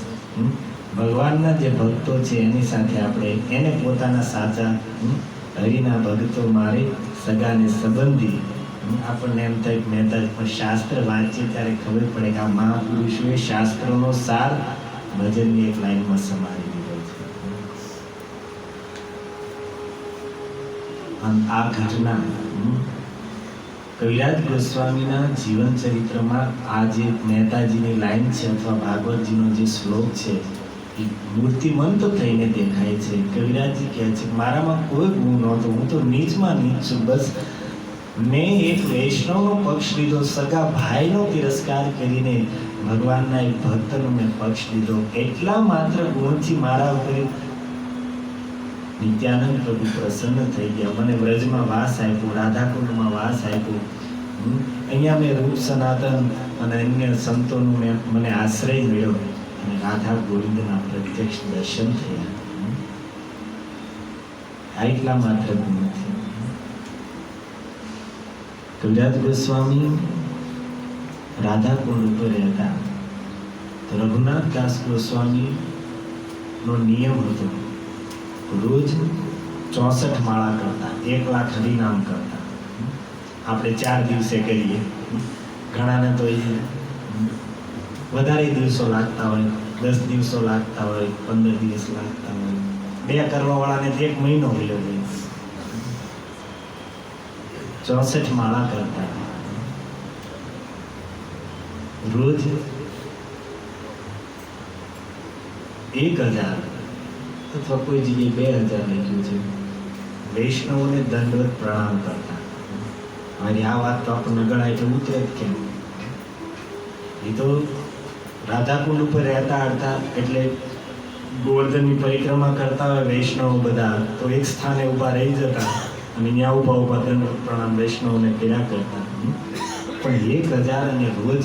S1: ભગવાનના જે ભક્તો છે એની સાથે આપણે એને પોતાના સાચા હરિના ભક્તો મારે સગાને સંબંધી. આપણને એમ થાય મહેતા પણ શાસ્ત્ર વાંચીએ ત્યારે ખબર પડે કે આ મહાપુરુષોએ શાસ્ત્રોનો સાર ભજનની એક લાઈનમાં સમાવી દીધો છે. આ ઘટના કવિરાજ ગોસ્વામીના જીવન ચરિત્રમાં આ જે મહેતાજીની લાઈન છે અથવા ભાગવતજીનો જે શ્લોક છે એ મૂર્તિમંત થઈને દેખાય છે. કવિરાજજી કહે છે મારામાં કોઈ ગુણ નહોતો, હું તો નીચમાં નીચ છું. બસ મેં એક વૈષ્ણવનો પક્ષ લીધો, સગા ભાઈનો તિરસ્કાર કરીને ભગવાનના એક ભક્તનો મેં પક્ષ લીધો. એટલા માત્ર ગુણથી મારા ઉપર નિત્યાનંદ પ્રભુ પ્રસન્ન થઈ ગયા. મને વ્રજમાં વાસ આપ્યો, રાધાકુંડમાં વાસ આપ્યો. અહીંયા મેં રૂપ સનાતન અને અન્ય સંતોનું મને આશ્રય મળ્યો અને રાધા ગોવિંદના પ્રત્યક્ષ દર્શન થયા. એટલા માત્ર ગુણથી કવિરાજ ગોસ્વામી રાધાકુંડ ઉપર રહેતા. તો રઘુનાથ દાસ ગોસ્વામી નો નિયમ હતો રોજ 64 માળા કરતા, 1 લાખ હરિનામ કરતા. આપણે 4 દિવસે કરીએ, ઘણાને તો એ વધારે દિવસો લાગતા હોય, 10 દિવસો લાગતા હોય, 15 દિવસ લાગતા હોય. 2 કરવાવાળાને 1 મહિનો મળ્યો હોય. 64 માળા કરતા, રોજ 1000 અથવા કોઈ જગ્યાએ 2000 લખ્યું છે. વૈષ્ણવોને દંડવત પ્રણામ કરતા. મારી આ વાત તો આપણને ગણાય તો ઉતરે જ કેમ? એ તો રાધાકુંડ ઉપર રહેતા હતા એટલે ગોવર્ધનની પરિક્રમા કરતા હોય વૈષ્ણવ બધા, તો એક સ્થાને ઊભા રહી જતા અને ત્યાં ઊભા દંડવત પ્રણામ વૈષ્ણવને કર્યા કરતા. પણ 1000 અને રોજ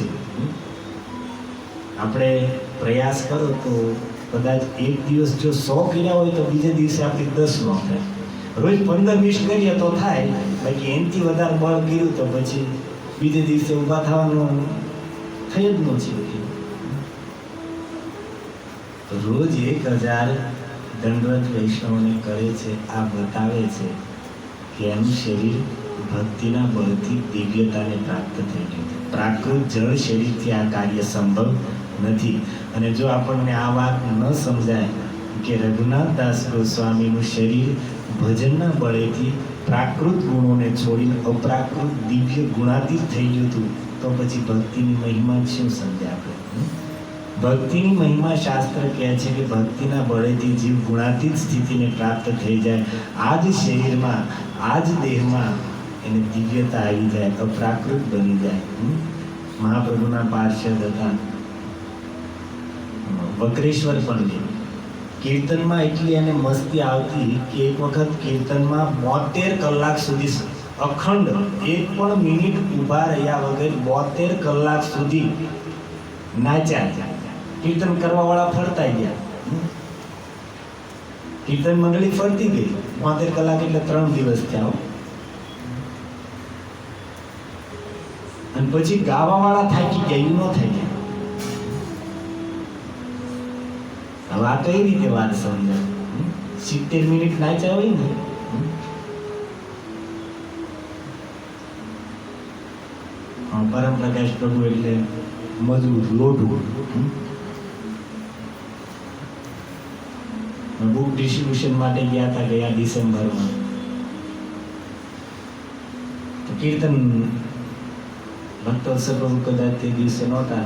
S1: આપણે પ્રયાસ કરો તો કદાચ એક દિવસ જો 100 કર્યા હોય તો બીજે દિવસે આપણે 10 ન થાય. રોજ 15-20 કરીએ તો થાય, બાકી એનાથી વધારે બળ કર્યું તો પછી બીજે દિવસે ઊભા થવાનું થઈ જ ન છે. રોજ 1000 દંડવત વૈષ્ણવને કરે છે. આ બતાવે છે કે એનું શરીર ભક્તિના બળથી દિવ્યતાને પ્રાપ્ત થઈ ગયું છે. પ્રાકૃત જળ શરીરથી આ કાર્ય સંભવ નથી. અને જો આપણને આ વાત ન સમજાય કે રઘુનાથદાસ ગોસ્વામીનું શરીર ભજનના બળેથી પ્રાકૃત ગુણોને છોડીને અપ્રાકૃત દિવ્ય ગુણાતીત થઈ ગયું હતું, તો પછી ભક્તિની મહિમા શું સમજે આપણે? ભક્તિની મહિમા શાસ્ત્ર કહે છે કે ભક્તિના બળેથી જીવ ગુણાતીત સ્થિતિને પ્રાપ્ત થઈ જાય. આ જ શરીરમાં, આ જ દેહમાં એને દિવ્યતા આવી જાય, અપ્રાકૃત બની જાય. મહાપ્રભુના પાર્ષદ હતા વક્રેશ્વર પંડિત. કીર્તનમાં એટલી એને મસ્તી આવતી કે એક વખત કીર્તનમાં 72 કલાક સુધી અખંડ, એક પણ મિનિટ ઊભા રહ્યા વગર 72 કલાક સુધી નાચ્યા. કીર્તન કરવાવાળા ફરતા ગયા, કીર્તન મંડળી ફરતી ગઈ. 72 કલાક એટલે 3 દિવસ થયા. અને પછી ગાવાવાળા થાકી ગયા, ન થઈ ગયા. હવે આ કઈ રીતે વાત સમજાય? 70 મિનિટ નાચ્યા હોય ને, પરમ પ્રકાશ પ્રભુ એટલે મજબૂત લોઢું. બુક ડિસ્ટ્રીબ્યુશન માટે ગયા હતા ગયા ડિસેમ્બરમાં. તો કીર્તન ભક્તોત્સવ પ્રભુ કદાચ તે દિવસે નહોતા,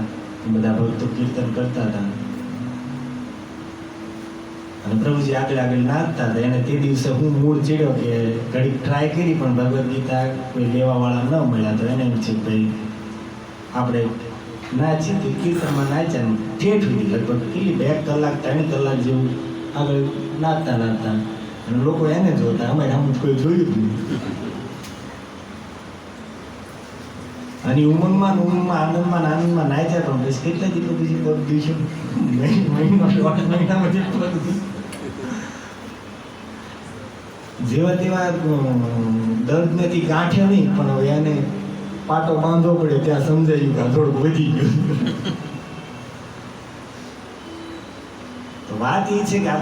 S1: બધા ભક્તો કીર્તન કરતા હતા અને પ્રભુજી આગળ આગળ નાચતા હતા. એને તે દિવસે હું મૂળ ચડ્યો કે ઘડીક ટ્રાય કરી પણ ભગવદ્ ગીતા કોઈ લેવાવાળા ન મળ્યા. તો એને એમ છે કે ભાઈ આપણે નાચીએ. તે કીર્તનમાં નાચ્યા ને ઠેઠ સુધી લગભગ કેટલી 2 કલાક 3 કલાક જેવું આગળ નાચતા નાચતા, અને લોકો એને જોતા, અમારે આમ કોઈ જોયું જ નહીં. અને ઉમંગમાં આનંદમાં નાચ્યા. પણ પછી કેટલા દી પછી પગ દઈશું મહિનામાં જેવા તેવા દર્દ નથી ગાંઠ્યા નહીં, પણ હવે એને પાટો બાંધવો પડે ત્યાં સમજાયું કે થોડુંક વધી ગયું. તો વાત એ છે કે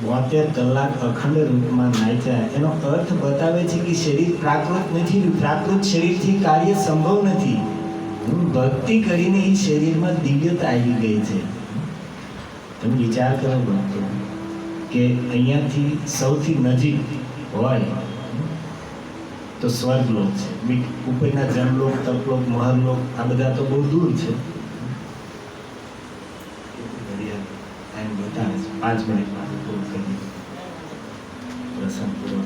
S1: 72 કલાક અખંડ રૂપમાં નાચ્યા. એનો અર્થ બતાવે છે કે શરીર પ્રાકૃત નથી, પ્રાકૃત શરીરથી કાર્ય સંભવ નથી. ભક્તિ કરીને એ શરીરમાં દિવ્યતા આવી ગઈ છે. તમે વિચાર કરો ભક્તો કે અહીંયાથી સૌથી નજીક હોય તો સ્વર્ગલોક છે, ઉપરના જનલોક, તપલોક, મહરલોક આ બધા તો બહુ દૂર છે. 5 મિનિટમાં પૂરું કરી પ્રસંગ પૂરો.